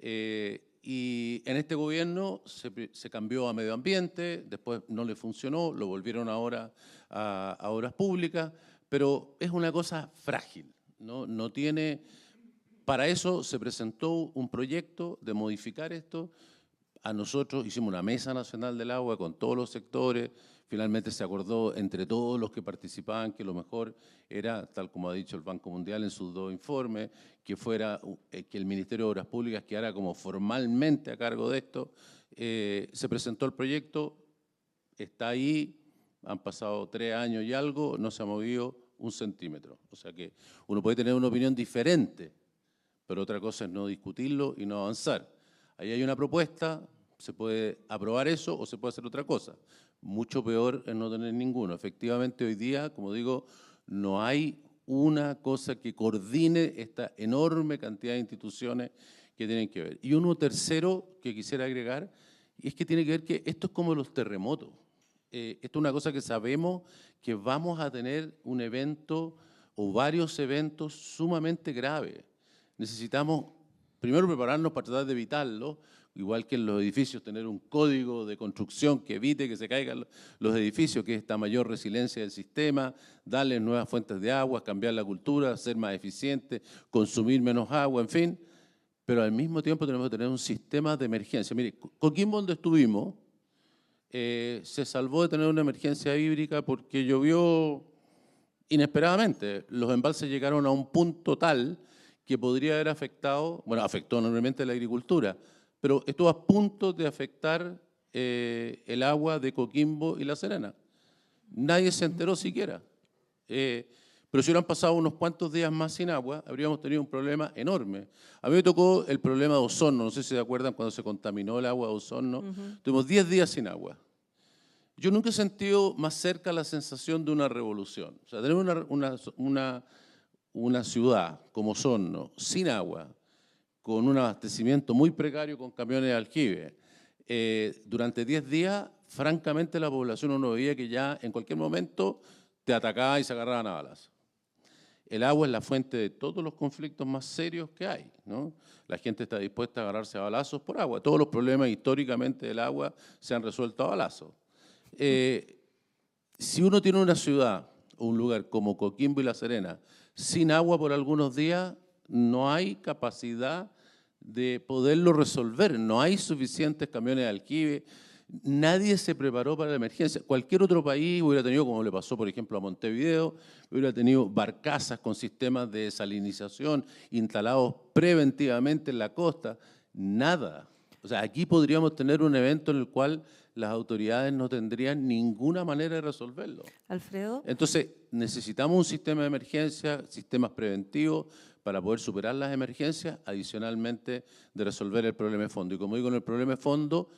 Y en este gobierno se cambió a Medio Ambiente, después no le funcionó, lo volvieron ahora a Obras Públicas, pero es una cosa frágil, no tiene... Para eso se presentó un proyecto de modificar esto. A nosotros hicimos una mesa nacional del agua con todos los sectores. Finalmente se acordó entre todos los que participaban que lo mejor era, tal como ha dicho el Banco Mundial en sus 2 informes, que el Ministerio de Obras Públicas quedara como formalmente a cargo de esto. Se presentó el proyecto, está ahí, han pasado 3 años y algo, no se ha movido 1 centímetro. O sea que uno puede tener una opinión diferente, pero otra cosa es no discutirlo y no avanzar. Ahí hay una propuesta, se puede aprobar eso o se puede hacer otra cosa. Mucho peor es no tener ninguno. Efectivamente, hoy día, como digo, no hay una cosa que coordine esta enorme cantidad de instituciones que tienen que ver. Y uno tercero que quisiera agregar, es que tiene que ver que esto es como los terremotos. Esto es una cosa que sabemos que vamos a tener un evento o varios eventos sumamente graves. Necesitamos primero prepararnos para tratar de evitarlo, igual que en los edificios, tener un código de construcción que evite que se caigan los edificios, que es esta mayor resiliencia del sistema, darle nuevas fuentes de agua, cambiar la cultura, ser más eficiente, consumir menos agua, en fin. Pero al mismo tiempo tenemos que tener un sistema de emergencia. Mire, Coquimbo, donde estuvimos, se salvó de tener una emergencia hídrica porque llovió inesperadamente. Los embalses llegaron a un punto tal que podría haber afectado, bueno, afectó enormemente la agricultura, pero estuvo a punto de afectar el agua de Coquimbo y La Serena. Nadie se enteró siquiera. Pero si hubieran pasado unos cuantos días más sin agua, habríamos tenido un problema enorme. A mí me tocó el problema de Osorno, no sé si se acuerdan cuando se contaminó el agua de Osorno. Tuvimos 10 días sin agua. Yo nunca he sentido más cerca la sensación de una revolución. O sea, tener una ciudad como Osorno, sin agua, con un abastecimiento muy precario con camiones de aljibe, durante 10 días, francamente la población uno veía que ya en cualquier momento te atacaba y se agarraban a balas. El agua es la fuente de todos los conflictos más serios que hay, ¿no? La gente está dispuesta a agarrarse a balazos por agua. Todos los problemas históricamente del agua se han resuelto a balazos. Si uno tiene una ciudad o un lugar como Coquimbo y La Serena sin agua por algunos días, no hay capacidad de poderlo resolver. No hay suficientes camiones de alquibe. Nadie se preparó para la emergencia. Cualquier otro país hubiera tenido, como le pasó, por ejemplo, a Montevideo, hubiera tenido barcazas con sistemas de desalinización instalados preventivamente en la costa. Nada. O sea, aquí podríamos tener un evento en el cual las autoridades no tendrían ninguna manera de resolverlo. Alfredo. Entonces, necesitamos un sistema de emergencia, sistemas preventivos para poder superar las emergencias, adicionalmente de resolver el problema de fondo. Y como digo, en el problema de fondo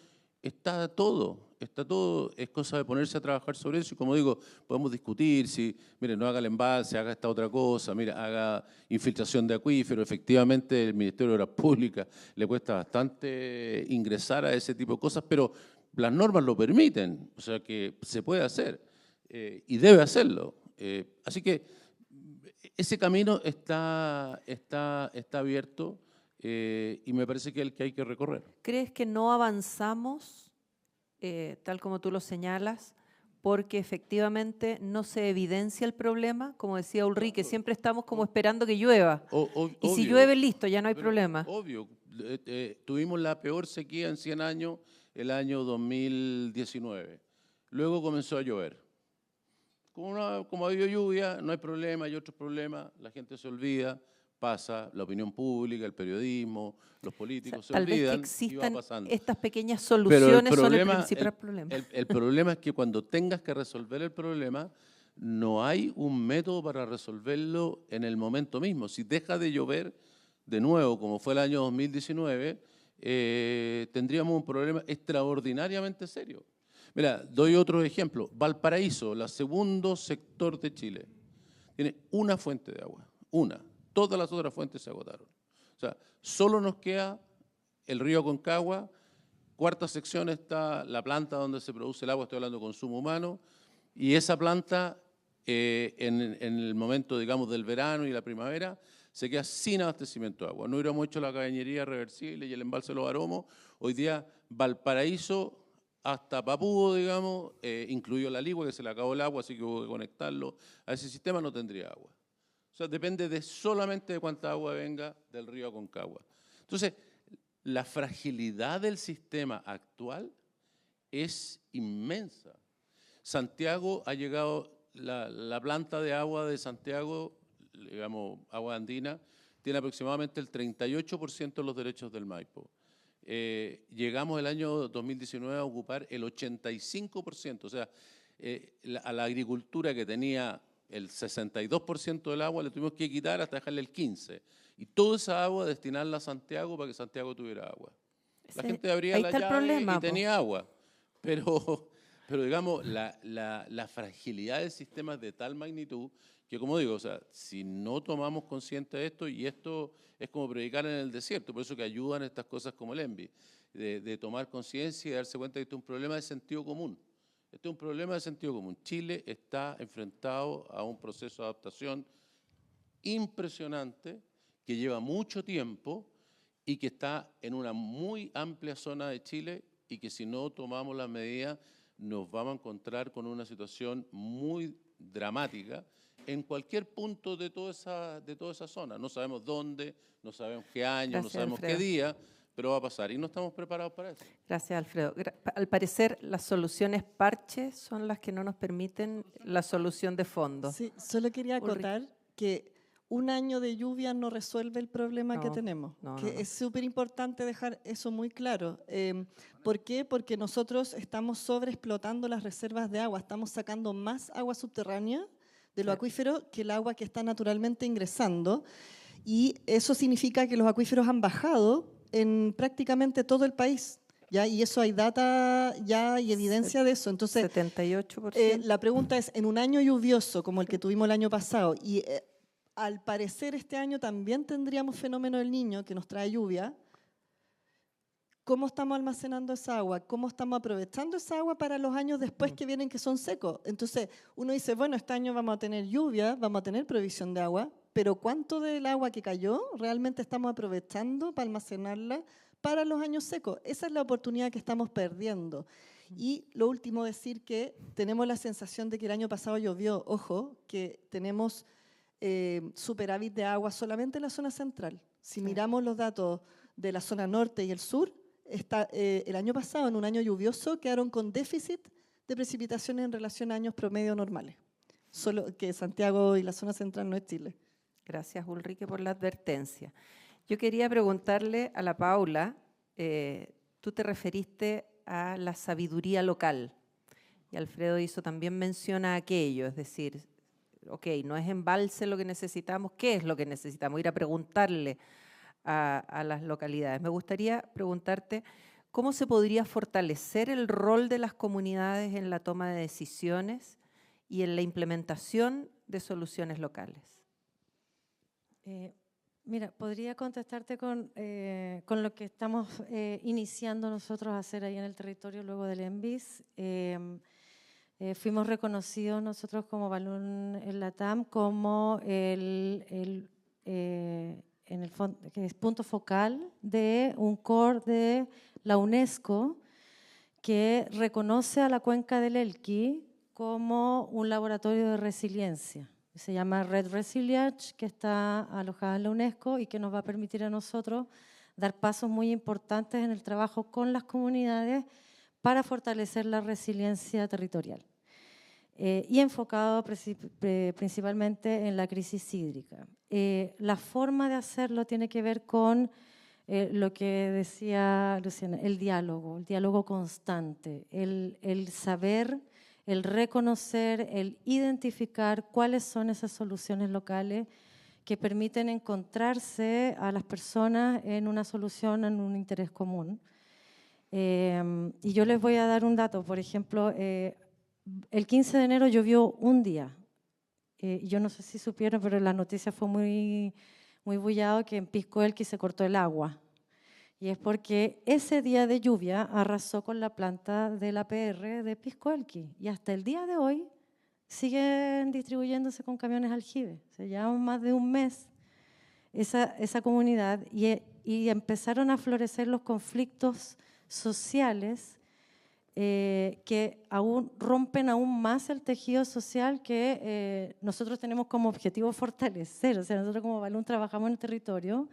está todo, es cosa de ponerse a trabajar sobre eso. Y como digo, podemos discutir si, mire, no haga el embalse, haga esta otra cosa, mire, haga infiltración de acuífero. Efectivamente, el Ministerio de Obras Públicas le cuesta bastante ingresar a ese tipo de cosas, pero las normas lo permiten, o sea que se puede hacer y debe hacerlo. Así que ese camino está abierto y me parece que es el que hay que recorrer. ¿Crees que no avanzamos, tal como tú lo señalas, porque efectivamente no se evidencia el problema? Como decía Ulrike, siempre estamos como esperando que llueva. Y si llueve, listo, ya no hay problema. Obvio. Tuvimos la peor sequía en 100 años el año 2019. Luego comenzó a llover. Como había lluvia, no hay problema, hay otros problemas, la gente se olvida, pasa, la opinión pública, el periodismo, los políticos se olvidan. Tal vez que y va existan pasando. estas pequeñas soluciones son el principal problema. El problema es que cuando tengas que resolver el problema, no hay un método para resolverlo en el momento mismo. Si deja de llover, de nuevo, como fue el año 2019, tendríamos un problema extraordinariamente serio. Mira, doy otro ejemplo. Valparaíso, el segundo sector de Chile, tiene una fuente de agua, una. Todas las otras fuentes se agotaron. O sea, solo nos queda el río Aconcagua, cuarta sección está la planta donde se produce el agua, estoy hablando de consumo humano, y esa planta en el momento, digamos, del verano y la primavera, se queda sin abastecimiento de agua. No hubiéramos hecho la cañería reversible y el embalse de los Aromos. Hoy día Valparaíso hasta Papúo, digamos, incluyó la Ligua, que se le acabó el agua, así que hubo que conectarlo a ese sistema, no tendría agua. O sea, depende solamente de cuánta agua venga del río Aconcagua. Entonces, la fragilidad del sistema actual es inmensa. Santiago ha llegado, la planta de agua de Santiago, digamos, agua andina, tiene aproximadamente el 38% de los derechos del Maipo. Llegamos el año 2019 a ocupar el 85%, o sea, a la agricultura que tenía el 62% del agua le tuvimos que quitar hasta dejarle el 15%. Y toda esa agua destinarla a Santiago para que Santiago tuviera agua. La gente abría la llave y tenía agua, pero digamos, la fragilidad del sistema es de tal magnitud que, como digo, o sea, si no tomamos consciente de esto, y esto es como predicar en el desierto, por eso que ayudan estas cosas como el ENVI, de tomar conciencia y darse cuenta que esto es un problema de sentido común. Este es un problema de sentido común. Chile está enfrentado a un proceso de adaptación impresionante que lleva mucho tiempo y que está en una muy amplia zona de Chile y que si no tomamos las medidas nos vamos a encontrar con una situación muy dramática en cualquier punto de toda esa zona. No sabemos dónde, no sabemos qué año, Gracias, no sabemos Alfredo. qué día, pero va a pasar y no estamos preparados para eso. Gracias, Alfredo. Al parecer, las soluciones parche son las que no nos permiten la solución de fondo. Sí, solo quería acotar que un año de lluvia no resuelve el problema que tenemos. Es súper importante dejar eso muy claro. ¿Por qué? Porque nosotros estamos sobreexplotando las reservas de agua. Estamos sacando más agua subterránea de los acuíferos que el agua que está naturalmente ingresando. Y eso significa que los acuíferos han bajado en prácticamente todo el país. ¿Ya? Y eso hay data ya y evidencia de eso. Entonces, 78%. la pregunta es, en un año lluvioso como el que tuvimos el año pasado, y al parecer este año también tendríamos fenómeno del Niño que nos trae lluvia, ¿Cómo estamos almacenando esa agua? ¿Cómo estamos aprovechando esa agua para los años después que vienen que son secos? Entonces, uno dice, bueno, este año vamos a tener lluvia, vamos a tener provisión de agua, pero ¿cuánto del agua que cayó realmente estamos aprovechando para almacenarla para los años secos? Esa es la oportunidad que estamos perdiendo. Y lo último, decir que tenemos la sensación de que el año pasado llovió. Ojo, que tenemos superávit de agua solamente en la zona central. Si miramos los datos de la zona norte y el sur, el año pasado, en un año lluvioso, quedaron con déficit de precipitaciones en relación a años promedio normales. Solo que Santiago y la zona central no es Chile. Gracias, Ulrike, por la advertencia. Yo quería preguntarle a la Paula, tú te referiste a la sabiduría local, y Alfredo hizo también mención a aquello, es decir, ok, no es embalse lo que necesitamos, ¿qué es lo que necesitamos? Ir a preguntarle a las localidades. Me gustaría preguntarte, ¿cómo se podría fortalecer el rol de las comunidades en la toma de decisiones y en la implementación de soluciones locales? Mira, podría contestarte con lo que estamos iniciando nosotros a hacer ahí en el territorio luego del ENVIS. Fuimos reconocidos nosotros como Balún en Latam como en el fondo, que es punto focal de un core de la UNESCO que reconoce a la cuenca del Elqui como un laboratorio de resiliencia. Se llama Red Resilience, que está alojada en la UNESCO y que nos va a permitir a nosotros dar pasos muy importantes en el trabajo con las comunidades para fortalecer la resiliencia territorial. Y enfocado principalmente en la crisis hídrica. La forma de hacerlo tiene que ver con lo que decía Luciana, el diálogo constante, el saber, el reconocer, el identificar cuáles son esas soluciones locales que permiten encontrarse a las personas en una solución, en un interés común. Y yo les voy a dar un dato, por ejemplo, el 15 de enero llovió un día. Yo no sé si supieron, pero la noticia fue muy bullado que en Pisco Elqui se cortó el agua. Y es porque ese día de lluvia arrasó con la planta del APR de Pisco Elqui. Y hasta el día de hoy siguen distribuyéndose con camiones aljibe. Se llevan más de un mes esa comunidad y empezaron a florecer los conflictos sociales que aún rompen aún más el tejido social que nosotros tenemos como objetivo fortalecer. O sea, nosotros como Balún trabajamos en el territorio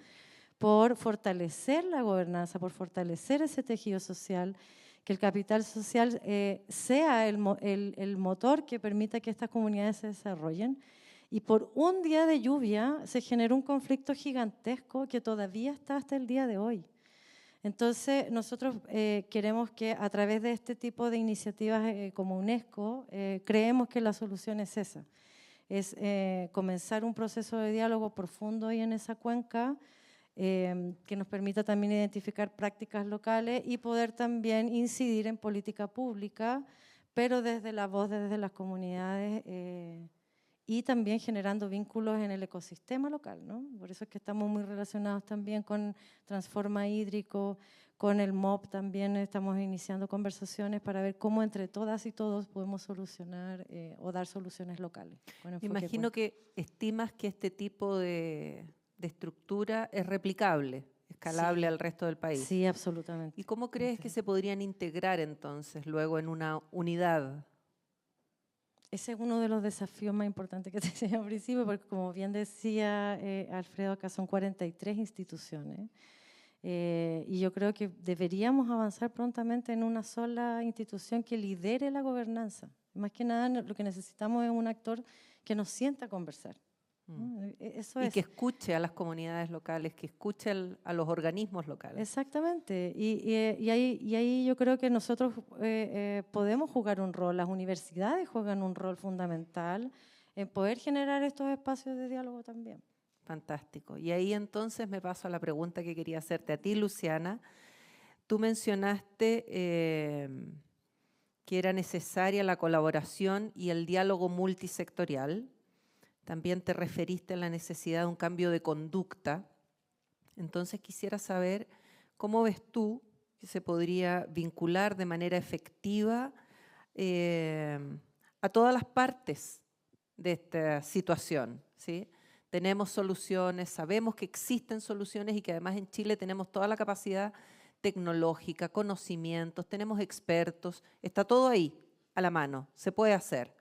por fortalecer la gobernanza, por fortalecer ese tejido social, que el capital social sea el motor que permita que estas comunidades se desarrollen. Y por un día de lluvia se generó un conflicto gigantesco que todavía está hasta el día de hoy. Entonces, nosotros queremos que a través de este tipo de iniciativas como UNESCO, creemos que la solución es esa, es comenzar un proceso de diálogo profundo ahí en esa cuenca, que nos permita también identificar prácticas locales y poder también incidir en política pública, pero desde la voz, desde las comunidades, y también generando vínculos en el ecosistema local, ¿no? Por eso es que estamos muy relacionados también con Transforma Hídrico, con el MOP también estamos iniciando conversaciones para ver cómo entre todas y todos podemos solucionar o dar soluciones locales. Me imagino que estimas que este tipo de estructura es replicable, escalable Sí. al resto del país. Sí, absolutamente. ¿Y cómo crees que se podrían integrar entonces luego en una unidad? Ese es uno de los desafíos más importantes que te decía al principio, porque como bien decía Alfredo, acá son 43 instituciones. Y yo creo que deberíamos avanzar prontamente en una sola institución que lidere la gobernanza. Más que nada lo que necesitamos es un actor que nos sienta a conversar. Eso Y es. que escuche a las comunidades locales, que escuche a los organismos locales. Exactamente, y ahí yo creo que nosotros podemos jugar un rol, las universidades juegan un rol fundamental en poder generar estos espacios de diálogo también. Fantástico. Y ahí entonces me paso a la pregunta que quería hacerte a ti, Luciana. Tú mencionaste que era necesaria la colaboración y el diálogo multisectorial. También te referiste a la necesidad de un cambio de conducta. Entonces quisiera saber cómo ves tú, que se podría vincular de manera efectiva a todas las partes de esta situación, ¿sí? Tenemos soluciones, sabemos que existen soluciones y que además en Chile tenemos toda la capacidad tecnológica, conocimientos, tenemos expertos, está todo ahí, a la mano, se puede hacer.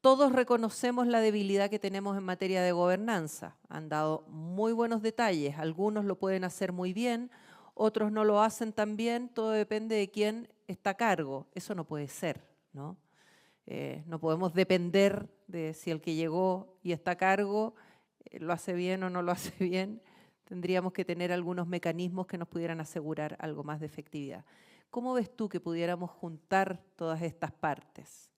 Todos reconocemos la debilidad que tenemos en materia de gobernanza. Han dado muy buenos detalles, algunos lo pueden hacer muy bien, otros no lo hacen tan bien, todo depende de quién está a cargo. Eso no puede ser, ¿no? No podemos depender de si el que llegó y está a cargo lo hace bien o no lo hace bien. Tendríamos que tener algunos mecanismos que nos pudieran asegurar algo más de efectividad. ¿Cómo ves tú que pudiéramos juntar todas estas partes?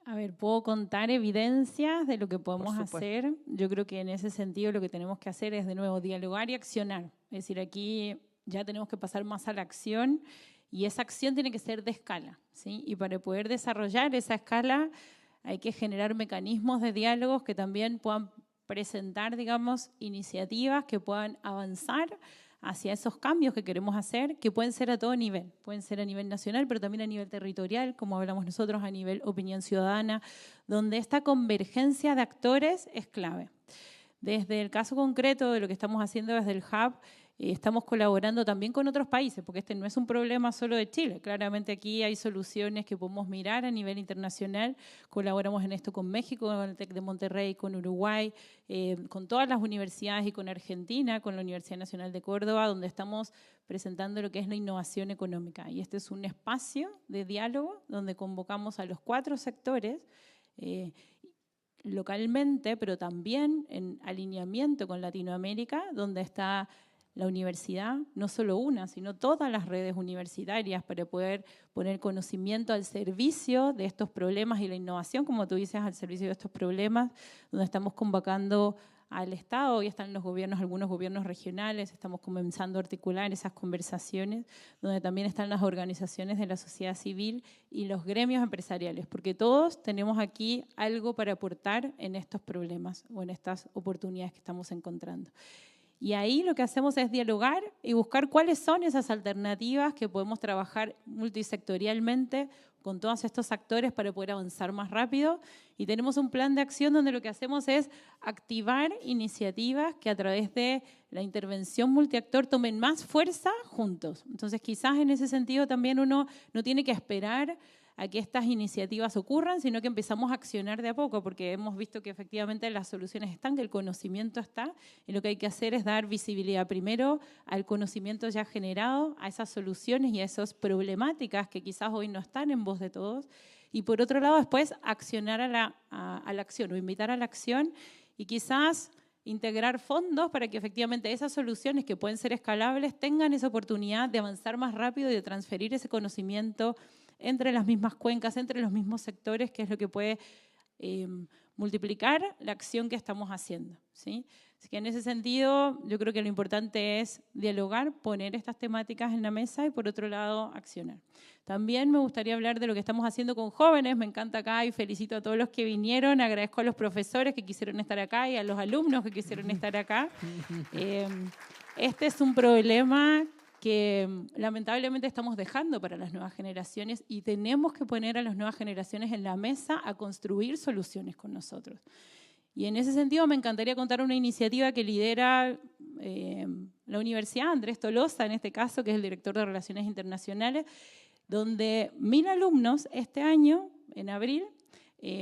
A ver, puedo contar evidencias de lo que podemos hacer. Yo creo que en ese sentido lo que tenemos que hacer es, de nuevo, dialogar y accionar. Es decir, aquí ya tenemos que pasar más a la acción y esa acción tiene que ser de escala, ¿sí? Y para poder desarrollar esa escala hay que generar mecanismos de diálogos que también puedan presentar, digamos, iniciativas que puedan avanzar hacia esos cambios que queremos hacer, que pueden ser a todo nivel. Pueden ser a nivel nacional, pero también a nivel territorial, como hablamos nosotros, a nivel opinión ciudadana, donde esta convergencia de actores es clave. Desde el caso concreto de lo que estamos haciendo desde el Hub, estamos colaborando también con otros países, porque este no es un problema solo de Chile. Claramente aquí hay soluciones que podemos mirar a nivel internacional. Colaboramos en esto con México, con el TEC de Monterrey, con Uruguay, con todas las universidades y con Argentina, con la Universidad Nacional de Córdoba, donde estamos presentando lo que es la innovación económica. Y este es un espacio de diálogo donde convocamos a los 4 sectores, localmente, pero también en alineamiento con Latinoamérica, donde está la universidad, no solo una, sino todas las redes universitarias para poder poner conocimiento al servicio de estos problemas y la innovación, como tú dices, al servicio de estos problemas, donde estamos convocando al Estado, y están los gobiernos, algunos gobiernos regionales, estamos comenzando a articular esas conversaciones, donde también están las organizaciones de la sociedad civil y los gremios empresariales, porque todos tenemos aquí algo para aportar en estos problemas o en estas oportunidades que estamos encontrando. Y ahí lo que hacemos es dialogar y buscar cuáles son esas alternativas que podemos trabajar multisectorialmente con todos estos actores para poder avanzar más rápido. Y tenemos un plan de acción donde lo que hacemos es activar iniciativas que a través de la intervención multiactor tomen más fuerza juntos. Entonces quizás en ese sentido también uno no tiene que esperar a que estas iniciativas ocurran, sino que empezamos a accionar de a poco, porque hemos visto que efectivamente las soluciones están, que el conocimiento está, y lo que hay que hacer es dar visibilidad primero al conocimiento ya generado, a esas soluciones y a esas problemáticas que quizás hoy no están en voz de todos, y por otro lado después accionar a la acción o invitar a la acción y quizás integrar fondos para que efectivamente esas soluciones que pueden ser escalables tengan esa oportunidad de avanzar más rápido y de transferir ese conocimiento entre las mismas cuencas, entre los mismos sectores, que es lo que puede multiplicar la acción que estamos haciendo, ¿sí? Así que en ese sentido yo creo que lo importante es dialogar, poner estas temáticas en la mesa y por otro lado accionar. También me gustaría hablar de lo que estamos haciendo con jóvenes, me encanta acá y felicito a todos los que vinieron, agradezco a los profesores que quisieron estar acá y a los alumnos que quisieron estar acá. Este es un problema que lamentablemente estamos dejando para las nuevas generaciones y tenemos que poner a las nuevas generaciones en la mesa a construir soluciones con nosotros. Y en ese sentido me encantaría contar una iniciativa que lidera la Universidad Andrés Tolosa, en este caso, que es el director de Relaciones Internacionales, donde 1000 alumnos este año, en abril,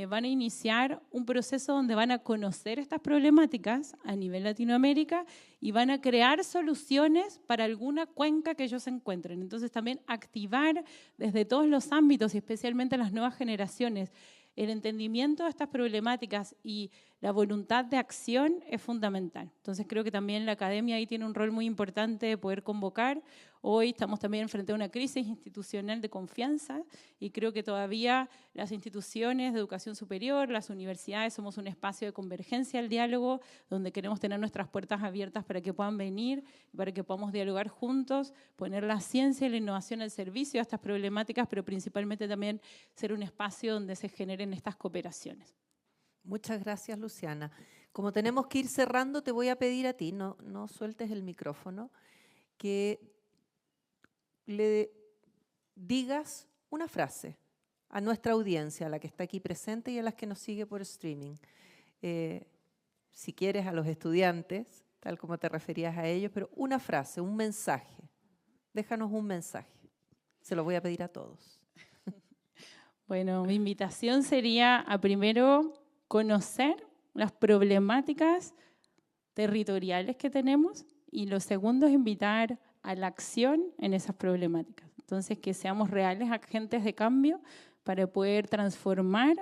van a iniciar un proceso donde van a conocer estas problemáticas a nivel Latinoamérica y van a crear soluciones para alguna cuenca que ellos encuentren. Entonces también activar desde todos los ámbitos y especialmente las nuevas generaciones el entendimiento de estas problemáticas y la voluntad de acción es fundamental. Entonces creo que también la academia ahí tiene un rol muy importante de poder convocar. Hoy estamos también frente a una crisis institucional de confianza y creo que todavía las instituciones de educación superior, las universidades, somos un espacio de convergencia al diálogo donde queremos tener nuestras puertas abiertas para que puedan venir, para que podamos dialogar juntos, poner la ciencia y la innovación al servicio de estas problemáticas, pero principalmente también ser un espacio donde se generen estas cooperaciones. Muchas gracias, Luciana. Como tenemos que ir cerrando, te voy a pedir a ti, no sueltes el micrófono, que le digas una frase a nuestra audiencia, a la que está aquí presente y a las que nos sigue por streaming. Si quieres, a los estudiantes, tal como te referías a ellos, pero una frase, un mensaje. Déjanos un mensaje. Se lo voy a pedir a todos. Bueno, mi invitación sería a primero conocer las problemáticas territoriales que tenemos y lo segundo es invitar a la acción en esas problemáticas. Entonces, que seamos reales agentes de cambio para poder transformar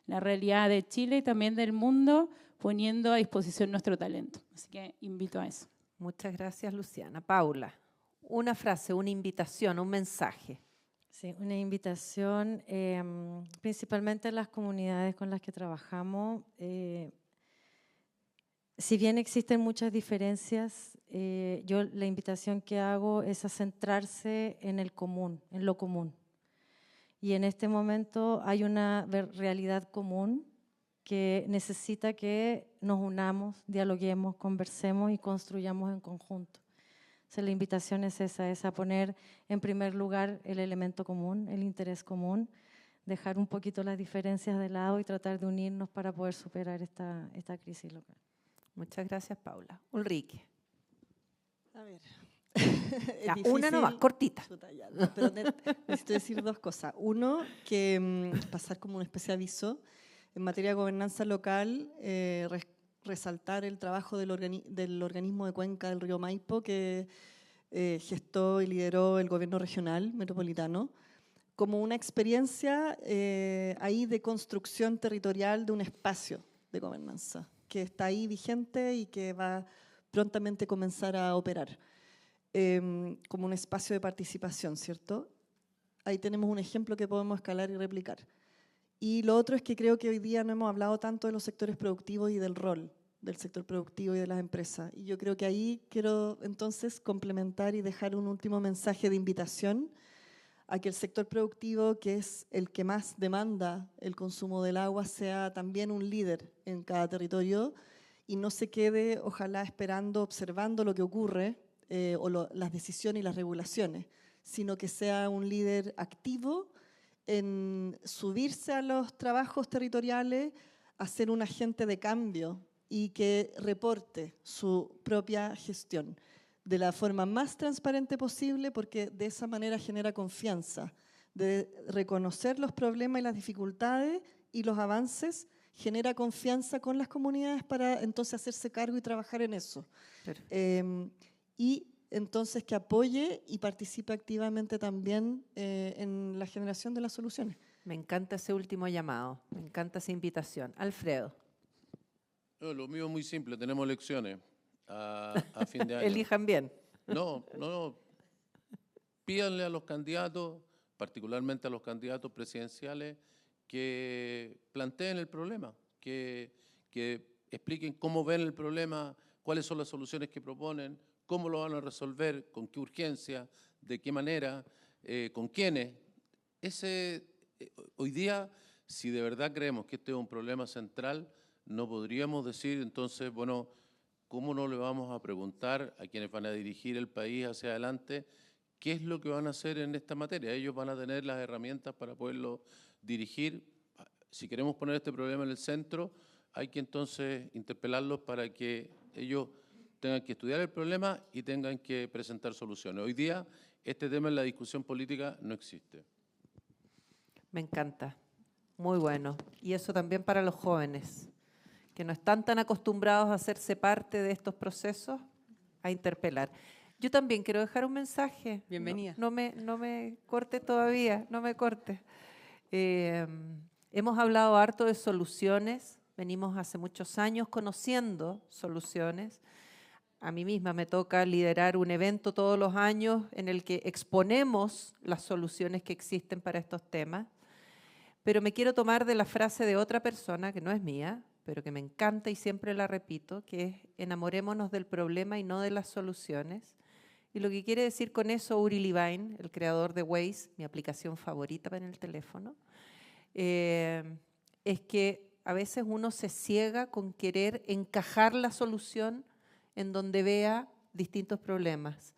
la realidad de Chile y también del mundo, poniendo a disposición nuestro talento. Así que invito a eso. Muchas gracias, Luciana. Paula, una frase, una invitación, un mensaje. Sí, una invitación principalmente a las comunidades con las que trabajamos. Si bien existen muchas diferencias, yo la invitación que hago es a centrarse en el común, en lo común. Y en este momento hay una realidad común que necesita que nos unamos, dialoguemos, conversemos y construyamos en conjunto. O sea, la invitación es esa, es a poner en primer lugar el elemento común, el interés común, dejar un poquito las diferencias de lado y tratar de unirnos para poder superar esta crisis local. Muchas gracias, Paula. Ulrike. A ver. Ya, una nomás, cortita. Chuta, ya, no, pero necesito decir dos cosas. Uno, que pasar como una especie de aviso en materia de gobernanza local, resaltar el trabajo del organismo de Cuenca del Río Maipo que gestó y lideró el gobierno regional metropolitano como una experiencia ahí de construcción territorial de un espacio de gobernanza que está ahí vigente y que va prontamente a comenzar a operar como un espacio de participación, ¿cierto? Ahí tenemos un ejemplo que podemos escalar y replicar. Y lo otro es que creo que hoy día no hemos hablado tanto de los sectores productivos y del rol del sector productivo y de las empresas. Y yo creo que ahí quiero entonces complementar y dejar un último mensaje de invitación a que el sector productivo, que es el que más demanda el consumo del agua, sea también un líder en cada territorio y no se quede, ojalá, esperando, observando lo que ocurre las decisiones y las regulaciones, sino que sea un líder activo en subirse a los trabajos territoriales, a ser un agente de cambio y que reporte su propia gestión de la forma más transparente posible, porque de esa manera genera confianza, de reconocer los problemas y las dificultades y los avances, genera confianza con las comunidades para entonces hacerse cargo y trabajar en eso. Y entonces que apoye y participe activamente también en la generación de las soluciones. Me encanta ese último llamado, me encanta esa invitación. Alfredo. No, lo mío es muy simple, tenemos elecciones a fin de año. Elijan bien. No. Pídanle a los candidatos, particularmente a los candidatos presidenciales, que planteen el problema, que expliquen cómo ven el problema, cuáles son las soluciones que proponen, cómo lo van a resolver, con qué urgencia, de qué manera, con quiénes. Hoy día, si de verdad creemos que este es un problema central, no podríamos decir entonces, bueno, ¿cómo no le vamos a preguntar a quienes van a dirigir el país hacia adelante qué es lo que van a hacer en esta materia? Ellos van a tener las herramientas para poderlo dirigir. Si queremos poner este problema en el centro, hay que entonces interpelarlos para que ellos tengan que estudiar el problema y tengan que presentar soluciones. Hoy día, este tema en la discusión política no existe. Me encanta, muy bueno. Y eso también para los jóvenes, que no están tan acostumbrados a hacerse parte de estos procesos, a interpelar. Yo también quiero dejar un mensaje. Bienvenida. No me corte todavía, no me corte. Hemos hablado harto de soluciones, venimos hace muchos años conociendo soluciones. A mí misma me toca liderar un evento todos los años en el que exponemos las soluciones que existen para estos temas. Pero me quiero tomar de la frase de otra persona, que no es mía, pero que me encanta y siempre la repito, que es enamorémonos del problema y no de las soluciones. Y lo que quiere decir con eso Uri Levine, el creador de Waze, mi aplicación favorita para el teléfono, es que a veces uno se ciega con querer encajar la solución en donde vea distintos problemas.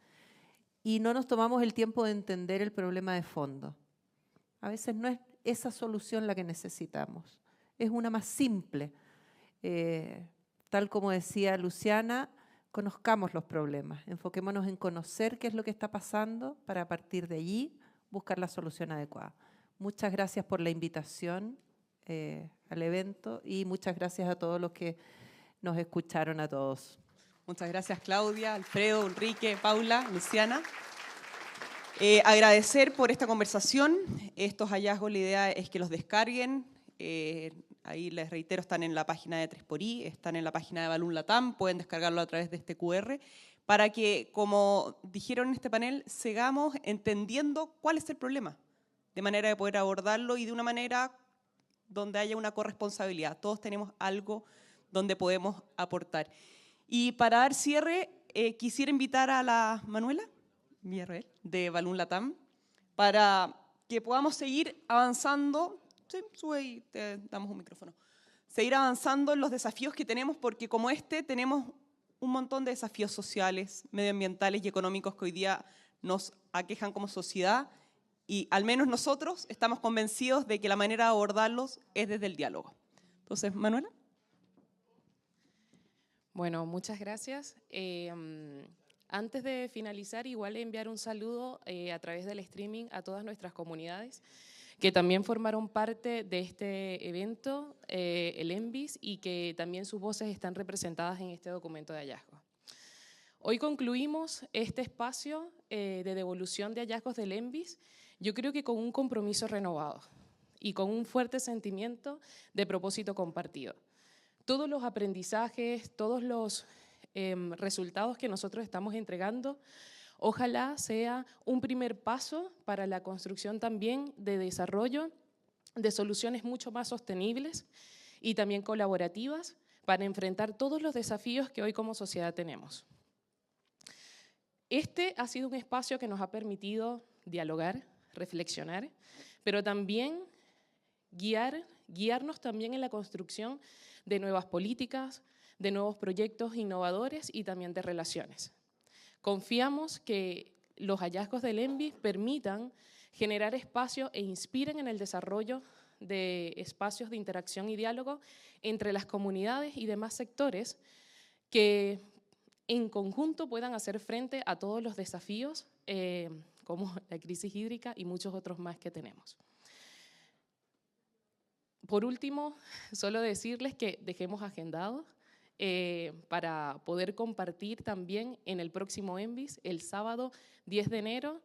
y no nos tomamos el tiempo de entender el problema de fondo. A veces no es esa solución la que necesitamos, es una más simple. Tal como decía Luciana, conozcamos los problemas, enfoquémonos en conocer qué es lo que está pasando para a partir de allí buscar la solución adecuada. Muchas gracias por la invitación al evento y muchas gracias a todos los que nos escucharon a todos. Muchas gracias, Claudia, Alfredo, Enrique, Paula, Luciana. Agradecer por esta conversación. Estos hallazgos, la idea es que los descarguen. Ahí les reitero, están en la página de 3xI, están en la página de Balloon Latam, pueden descargarlo a través de este QR, para que, como dijeron en este panel, sigamos entendiendo cuál es el problema, de manera de poder abordarlo y de una manera donde haya una corresponsabilidad. Todos tenemos algo donde podemos aportar. Y para dar cierre, quisiera invitar a la Manuela Villarreal de Balloon Latam para que podamos seguir avanzando. Sí, sube y te damos un micrófono. Seguir avanzando en los desafíos que tenemos, porque como tenemos un montón de desafíos sociales, medioambientales y económicos que hoy día nos aquejan como sociedad, y al menos nosotros estamos convencidos de que la manera de abordarlos es desde el diálogo. Entonces, Manuela. Bueno, muchas gracias. Antes de finalizar, igual enviar un saludo a través del streaming a todas nuestras comunidades que también formaron parte de este evento, el ENVIS, y que también sus voces están representadas en este documento de hallazgos. Hoy concluimos este espacio de devolución de hallazgos del ENVIS, yo creo que con un compromiso renovado y con un fuerte sentimiento de propósito compartido. Todos los aprendizajes, todos los resultados que nosotros estamos entregando, ojalá sea un primer paso para la construcción también de desarrollo de soluciones mucho más sostenibles y también colaborativas para enfrentar todos los desafíos que hoy como sociedad tenemos. Este ha sido un espacio que nos ha permitido dialogar, reflexionar, pero también guiarnos también en la construcción de nuevas políticas, de nuevos proyectos innovadores y también de relaciones. Confiamos que los hallazgos del ENVIS permitan generar espacio e inspiren en el desarrollo de espacios de interacción y diálogo entre las comunidades y demás sectores que en conjunto puedan hacer frente a todos los desafíos como la crisis hídrica y muchos otros más que tenemos. Por último, solo decirles que dejemos agendado para poder compartir también en el próximo ENVIS, el sábado 10 de enero,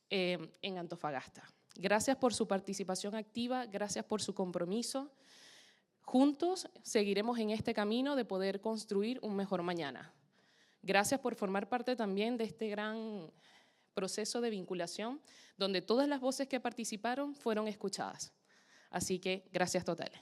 en Antofagasta. Gracias por su participación activa, gracias por su compromiso. Juntos seguiremos en este camino de poder construir un mejor mañana. Gracias por formar parte también de este gran proceso de vinculación, donde todas las voces que participaron fueron escuchadas. Así que, gracias totales.